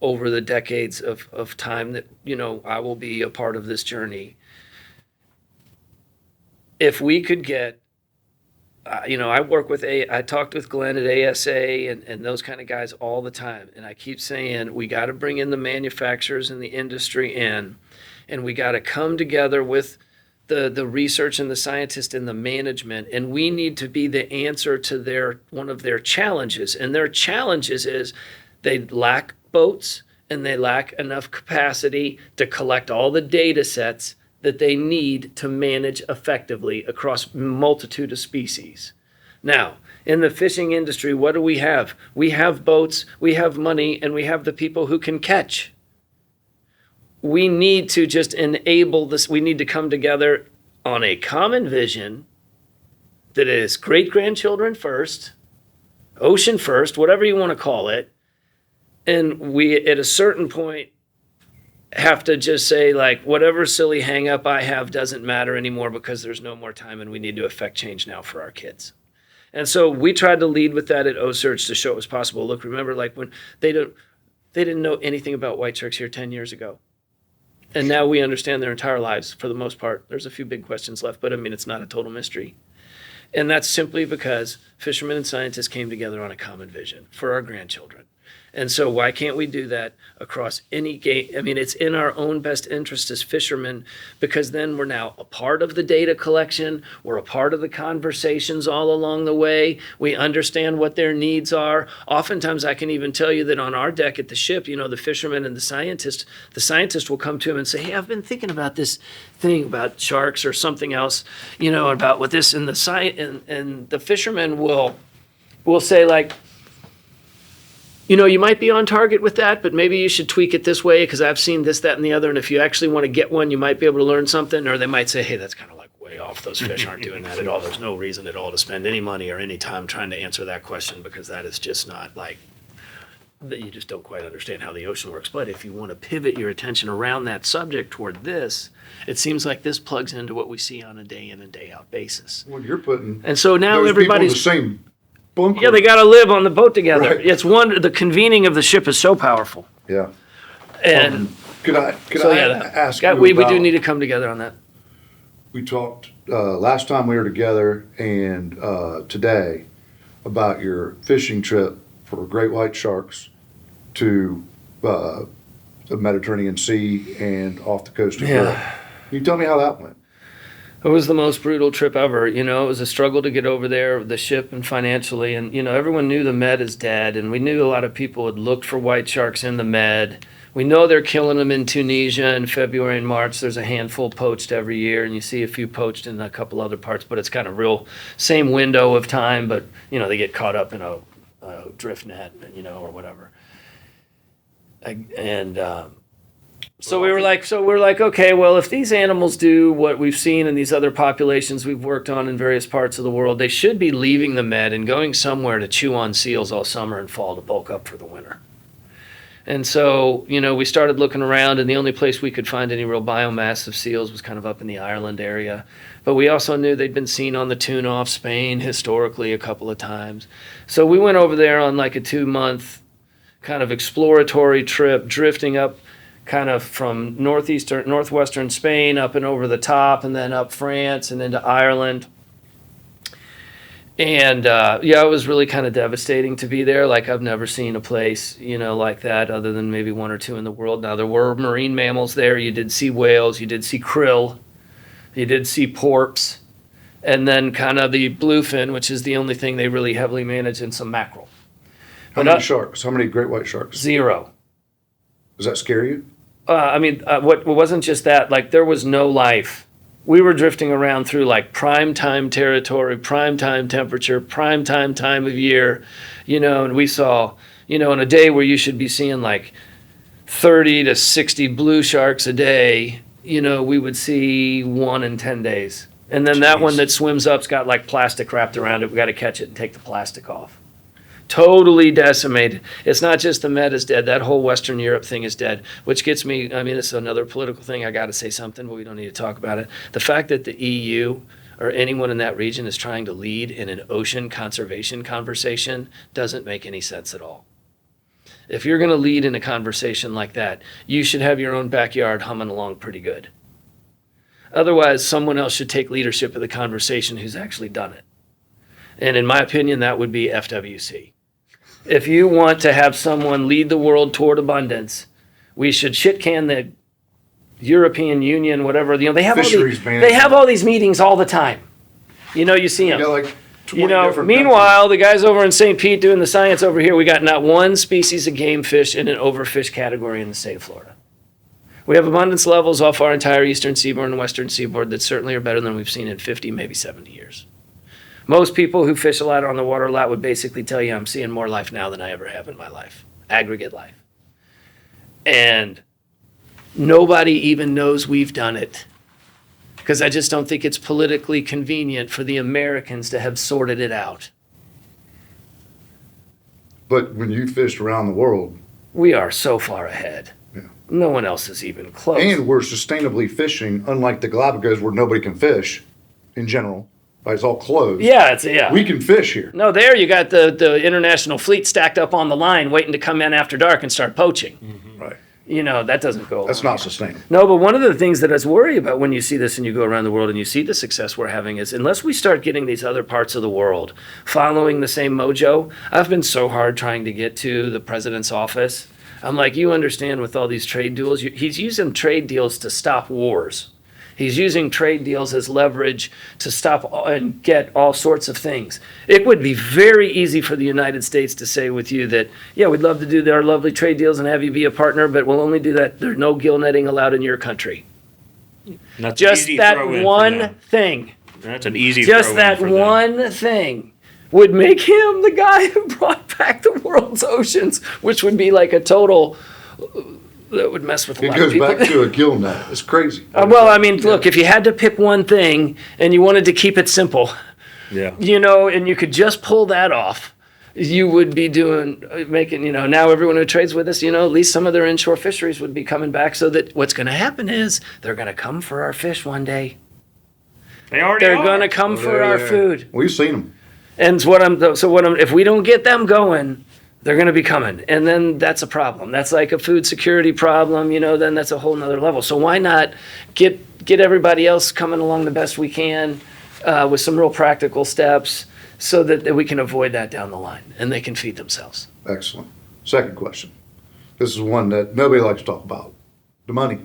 over the decades of time that, you know, I will be a part of this journey, if we could get, you know, I talked with Glenn at ASA and those kind of guys all the time. And I keep saying, we got to bring in the manufacturers and the industry in, and we got to come together with the research and the scientists and the management, and we need to be the answer to one of their challenges. And their challenges is they lack boats and they lack enough capacity to collect all the data sets that they need to manage effectively across multitude of species. Now, in the fishing industry, what do we have? We have boats, we have money, and we have the people who can catch. We need to just enable this. We need to come together on a common vision that is great-grandchildren first, ocean first, whatever you want to call it. And we, at a certain point, have to just say, like, whatever silly hang-up I have doesn't matter anymore because there's no more time and we need to affect change now for our kids. And so we tried to lead with that at OCEARCH to show it was possible. Look, remember, like, when they didn't know anything about white sharks here 10 years ago. And now we understand their entire lives for the most part. There's a few big questions left, but I mean, it's not a total mystery. And that's simply because fishermen and scientists came together on a common vision for our grandchildren. And so why can't we do that across any game? I mean, it's in our own best interest as fishermen, because then we're now a part of the data collection. We're a part of the conversations all along the way. We understand what their needs are. Oftentimes, I can even tell you that on our deck at the ship, you know, the fishermen and the scientist will come to him and say, hey, I've been thinking about this thing about sharks or something else, you know, about what this, and the fishermen will say, like, you know, you might be on target with that, but maybe you should tweak it this way because I've seen this, that, and the other. And if you actually want to get one, you might be able to learn something. Or they might say, hey, that's kind of like way off. Those fish aren't doing that at all. There's no reason at all to spend any money or any time trying to answer that question because that is just not like, that you just don't quite understand how the ocean works. But if you want to pivot your attention around that subject toward this, it seems like this plugs into what we see on a day in and day out basis. Well, you're putting and so now those everybody's people in the same bunker. Yeah, they got to live on the boat together. Right. It's the convening of the ship is so powerful. Yeah. And Could I ask you we do about- need to come together on that. We talked last time we were together and today about your fishing trip for great white sharks to the Mediterranean Sea and off the coast of Europe. Can you tell me how that went? It was the most brutal trip ever. You know, it was a struggle to get over there, the ship and financially. And, you know, everyone knew the Med is dead. And we knew a lot of people had looked for white sharks in the Med. We know they're killing them in Tunisia in February and March. There's a handful poached every year. And you see a few poached in a couple other parts. But it's kind of real same window of time. But, you know, they get caught up in a drift net, you know, or whatever. So we're like, okay, well, if these animals do what we've seen in these other populations we've worked on in various parts of the world, they should be leaving the Med and going somewhere to chew on seals all summer and fall to bulk up for the winter. And so, you know, we started looking around, and the only place we could find any real biomass of seals was kind of up in the Ireland area. But we also knew they'd been seen on the tuna off Spain historically a couple of times. So we went over there on like a 2-month kind of exploratory trip, drifting up kind of from northwestern Spain up and over the top, and then up France and into Ireland. And it was really kind of devastating to be there. Like, I've never seen a place, like that, other than maybe one or two in the world. Now, there were marine mammals there. You did see whales, you did see krill, you did see porpoise, and then kind of the bluefin, which is the only thing they really heavily manage, and some mackerel. How many sharks? How many great white sharks? 0. Does that scare you? What wasn't just that, like, there was no life. We were drifting around through like prime time territory, prime time temperature, prime time of year, and we saw, in a day where you should be seeing like 30 to 60 blue sharks a day, we would see 1 in 10 days. And then that one that swims up's got like plastic wrapped around it. We got to catch it and take the plastic off. Totally decimated. It's not just the Med is dead. That whole Western Europe thing is dead, which gets me, it's another political thing. I got to say something, but we don't need to talk about it. The fact that the EU or anyone in that region is trying to lead in an ocean conservation conversation doesn't make any sense at all. If you're going to lead in a conversation like that, you should have your own backyard humming along pretty good. Otherwise, someone else should take leadership of the conversation who's actually done it. And in my opinion, that would be FWC. If you want to have someone lead the world toward abundance, we should shit can the European Union, whatever. They have all these meetings all the time. You see them. Like 20 meanwhile, the guys over in St. Pete doing the science over here, we got not one species of game fish in an overfished category in the state of Florida. We have abundance levels off our entire eastern seaboard and western seaboard that certainly are better than we've seen in 50, maybe 70 years. Most people who fish a lot on the water a lot would basically tell you I'm seeing more life now than I ever have in my life, aggregate life. And nobody even knows we've done it, because I just don't think it's politically convenient for the Americans to have sorted it out. But when you fished around the world, we are so far ahead. Yeah. No one else is even close. And we're sustainably fishing, unlike the Galapagos where nobody can fish in general. It's all closed. Yeah. We can fish here. No, there you got the international fleet stacked up on the line waiting to come in after dark and start poaching. Mm-hmm. Right. That doesn't go. That's not sustainable. No, but one of the things that I worry about when you see this and you go around the world and you see the success we're having is, unless we start getting these other parts of the world following the same mojo. I've been so hard trying to get to the president's office. I'm like, you understand, with all these trade deals, he's using trade deals to stop wars. He's using trade deals as leverage to stop and get all sorts of things. It would be very easy for the United States to say with you that, we'd love to do our lovely trade deals and have you be a partner, but we'll only do that. There's no gill netting allowed in your country. Just that one thing. That's an easy Just that one thing would make him the guy who brought back the world's oceans, which would be like a total... that would mess with a lot of people. It goes back to a gill net. It's crazy. Look, if you had to pick one thing and you wanted to keep it simple, and you could just pull that off, you would be making, now everyone who trades with us, at least some of their inshore fisheries would be coming back, so that what's going to happen is they're going to come for our fish one day. They're going to come for our food. We've seen them. And if we don't get them going, they're going to be coming. And then that's a problem. That's like a food security problem, then that's a whole nother level. So why not get everybody else coming along the best we can with some real practical steps so that we can avoid that down the line and they can feed themselves. Excellent. Second question. This is one that nobody likes to talk about. The money.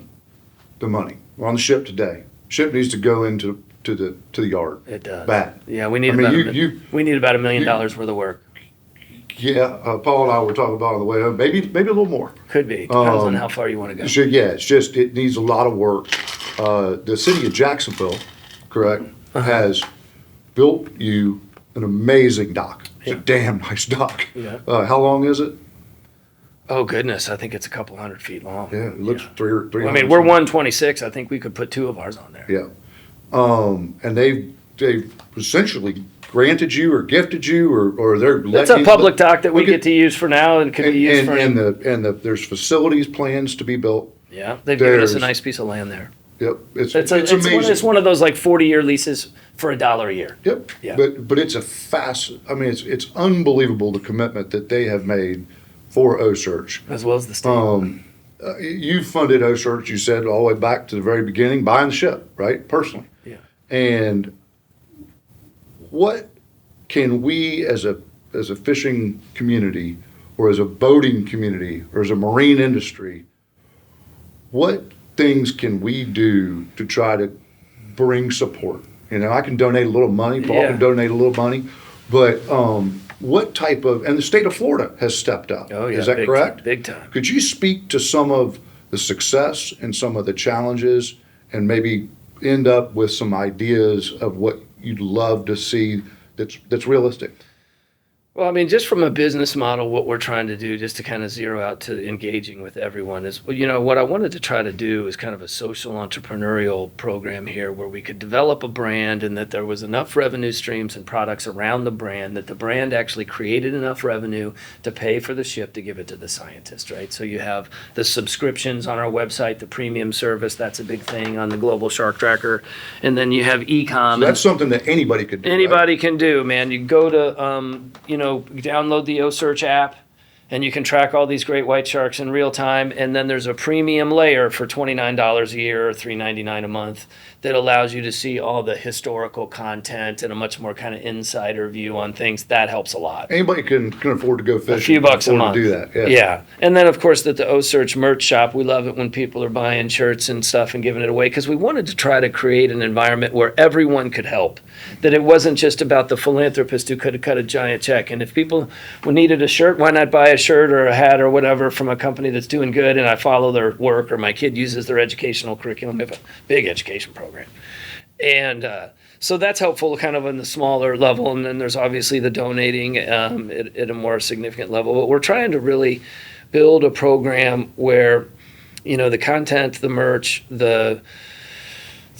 We're on the ship today. Ship needs to go into the yard. It does. Bad. Yeah, we need about $1 million worth of work. Yeah, Paul and I were talking about on the way home. Maybe a little more. Could be. Depends on how far you want to go. It needs a lot of work. The city of Jacksonville, correct, has built you an amazing dock. It's a damn nice dock. Yeah. How long is it? Oh goodness, I think it's a couple 100 feet long. Yeah, it looks 300. We're 126. I think we could put 2 of ours on there. Yeah, and they've essentially granted you or gifted you or they're that's a public dock that we get to use for now and could be used for there's facilities plans to be built. Yeah, they've given us a nice piece of land there. Yep, it's amazing. It's one of those like 40-year leases for $1 a year. Yep. Yeah. But it's it's unbelievable the commitment that they have made for OCEARCH. As well as the state. You funded OCEARCH, you said, all the way back to the very beginning, buying the ship, right, personally. Yeah. And what can we as a fishing community or as a boating community or as a marine industry, what things can we do to try to bring support? You know, I can donate a little money, Paul Yeah. can donate a little money, but what type of, and the state of Florida has stepped up. Oh, yeah. Is that big correct? Time, big time. Could you speak to some of the success and some of the challenges and maybe end up with some ideas of what you'd love to see that's realistic? Well, I mean, just from a business model, what we're trying to do, just to kind of zero out to engaging with everyone, is, you know, what I wanted to try to do is kind of a social entrepreneurial program here where we could develop a brand and that there was enough revenue streams and products around the brand that the brand actually created enough revenue to pay for the ship to give it to the scientist, right? So you have the subscriptions on our website, the premium service, that's a big thing on the Global Shark Tracker. And then you have e-com. So that's something that anybody could do. Right? Anybody can do, man. You go to, download the OCEARCH app, and you can track all these great white sharks in real time. And then there's a premium layer for $29 a year or $3.99 a month that allows you to see all the historical content and a much more kind of insider view on things. That helps a lot. Anybody can afford to go fishing. A few bucks a afford month. to do that. Yeah. Yeah. And then, of course, that the OCEARCH merch shop, we love it when people are buying shirts and stuff and giving it away because we wanted to try to create an environment where everyone could help, that it wasn't just about the philanthropist who could have cut a giant check. And if people needed a shirt, why not buy a shirt or a hat or whatever from a company that's doing good and I follow their work or my kid uses their educational curriculum. We have a big education program. And so that's helpful kind of on the smaller level. And then there's obviously the donating at a more significant level. But we're trying to really build a program where, you know, the content, the merch, the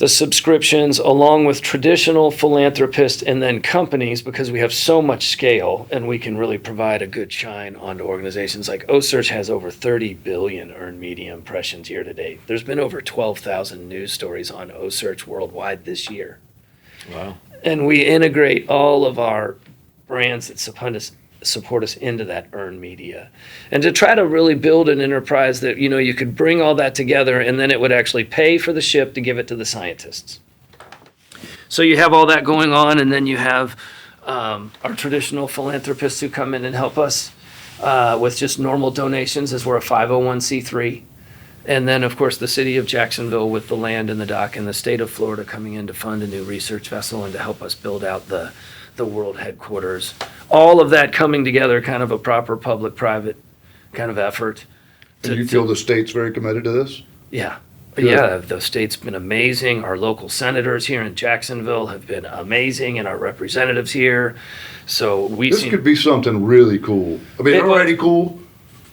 subscriptions, along with traditional philanthropists and then companies, because we have so much scale and we can really provide a good shine onto organizations. Like OCEARCH has over 30 billion earned media impressions year to date. There's been over 12,000 news stories on OCEARCH worldwide this year. Wow. And we integrate all of our brands that support us into that earned media, and to try to really build an enterprise that, you know, you could bring all that together and then it would actually pay for the ship to give it to the scientists. So you have all that going on, and then you have our traditional philanthropists who come in and help us with just normal donations, as we're a 501c3. And then, of course, the city of Jacksonville with the land and the dock, and the state of Florida coming in to fund a new research vessel and to help us build out the world headquarters. All of that coming together, kind of a proper public-private kind of effort. And you feel the state's very committed to this? Yeah. Good. Yeah, the state's been amazing. Our local senators here in Jacksonville have been amazing, and our representatives here. So This could be something really cool. I mean, already cool,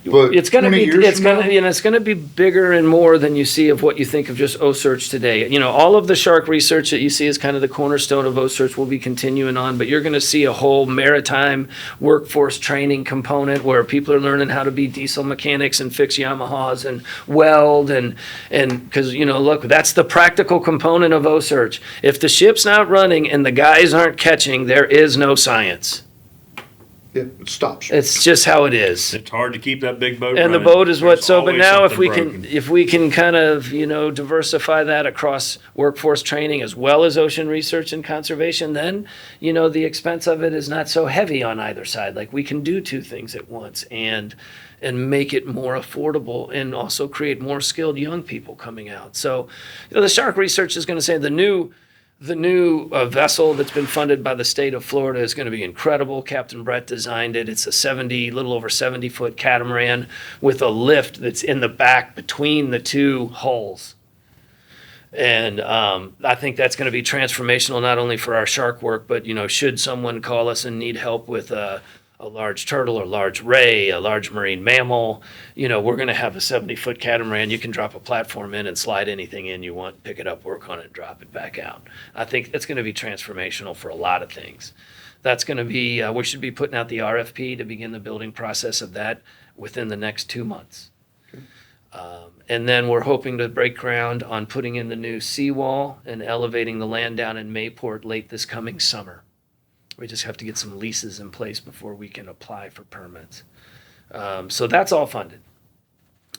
but it's going to 20 be years it's from going now? to it's going to be bigger and more than you see of what you think of just OCEARCH today. You know, all of the shark research that you see is kind of the cornerstone of OCEARCH. Will be continuing on, but you're going to see a whole maritime workforce training component where people are learning how to be diesel mechanics and fix Yamahas and weld and because, you know, look, that's the practical component of OCEARCH. If the ship's not running and the guys aren't catching, there is no science. Yeah, it stops. It's just how it is. It's hard to keep that big boat And the running. boat is what, There's so, but always now if something broken. we can kind of, you know, diversify that across workforce training as well as ocean research and conservation, then, you know, the expense of it is not so heavy on either side. Like, we can do two things at once and make it more affordable and also create more skilled young people coming out. So, you know, the shark research is going to say the new vessel that's been funded by the state of Florida is going to be incredible. Captain Brett designed it. It's a little over 70-foot catamaran with a lift that's in the back between the two hulls. And I think that's going to be transformational, not only for our shark work, but, you know, should someone call us and need help with a large turtle or large ray, a large marine mammal, you know, we're going to have a 70-foot catamaran. You can drop a platform in and slide anything in you want, pick it up, work on it, and drop it back out. I think that's going to be transformational for a lot of things. That's going to be, we should be putting out the RFP to begin the building process of that within the next 2 months. And then we're hoping to break ground on putting in the new seawall and elevating the land down in Mayport late this coming summer. We just have to get some leases in place before we can apply for permits. So that's all funded.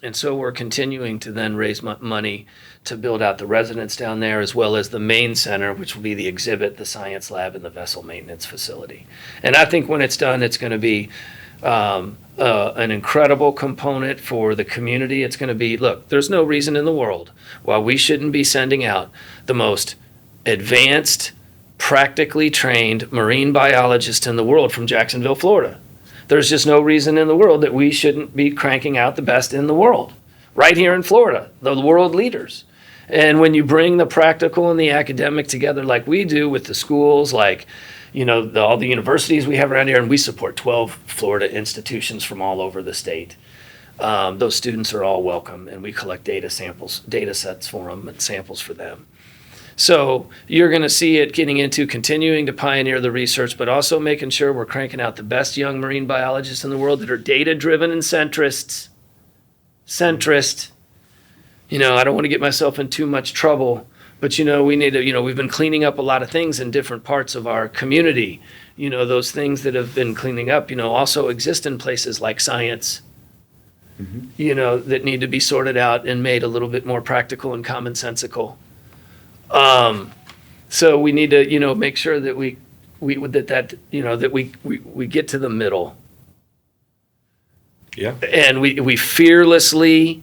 And so we're continuing to then raise money to build out the residence down there, as well as the main center, which will be the exhibit, the science lab, and the vessel maintenance facility. And I think when it's done, it's going to be an incredible component for the community. It's going to be, look, there's no reason in the world why we shouldn't be sending out the most advanced, practically trained marine biologists in the world from Jacksonville, Florida. There's just no reason in the world that we shouldn't be cranking out the best in the world, right here in Florida, the world leaders. And when you bring the practical and the academic together like we do with the schools, like, you know, all the universities we have around here, and we support 12 Florida institutions from all over the state. Those students are all welcome, and we collect data sets for them and samples for them. So you're going to see it getting into continuing to pioneer the research, but also making sure we're cranking out the best young marine biologists in the world that are data-driven and centrist. You know, I don't want to get myself in too much trouble, but, you know, we need to, you know, we've been cleaning up a lot of things in different parts of our community. You know, those things that have been cleaning up, you know, also exist in places like science, you know, that need to be sorted out and made a little bit more practical and commonsensical. So we need to, you know, make sure that we get to the middle. Yeah. And we fearlessly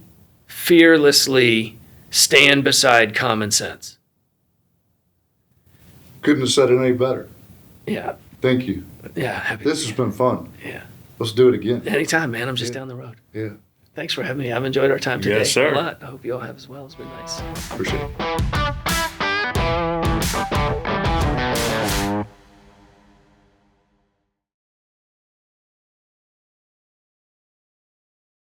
stand beside common sense. Couldn't have said it any better. Yeah. Thank you. Yeah. This has been fun. Yeah. Let's do it again. Anytime, man. I'm just down the road. Yeah. Thanks for having me. I've enjoyed our time today Yes, sir. a lot. I hope you all have as well. It's been nice. Appreciate it.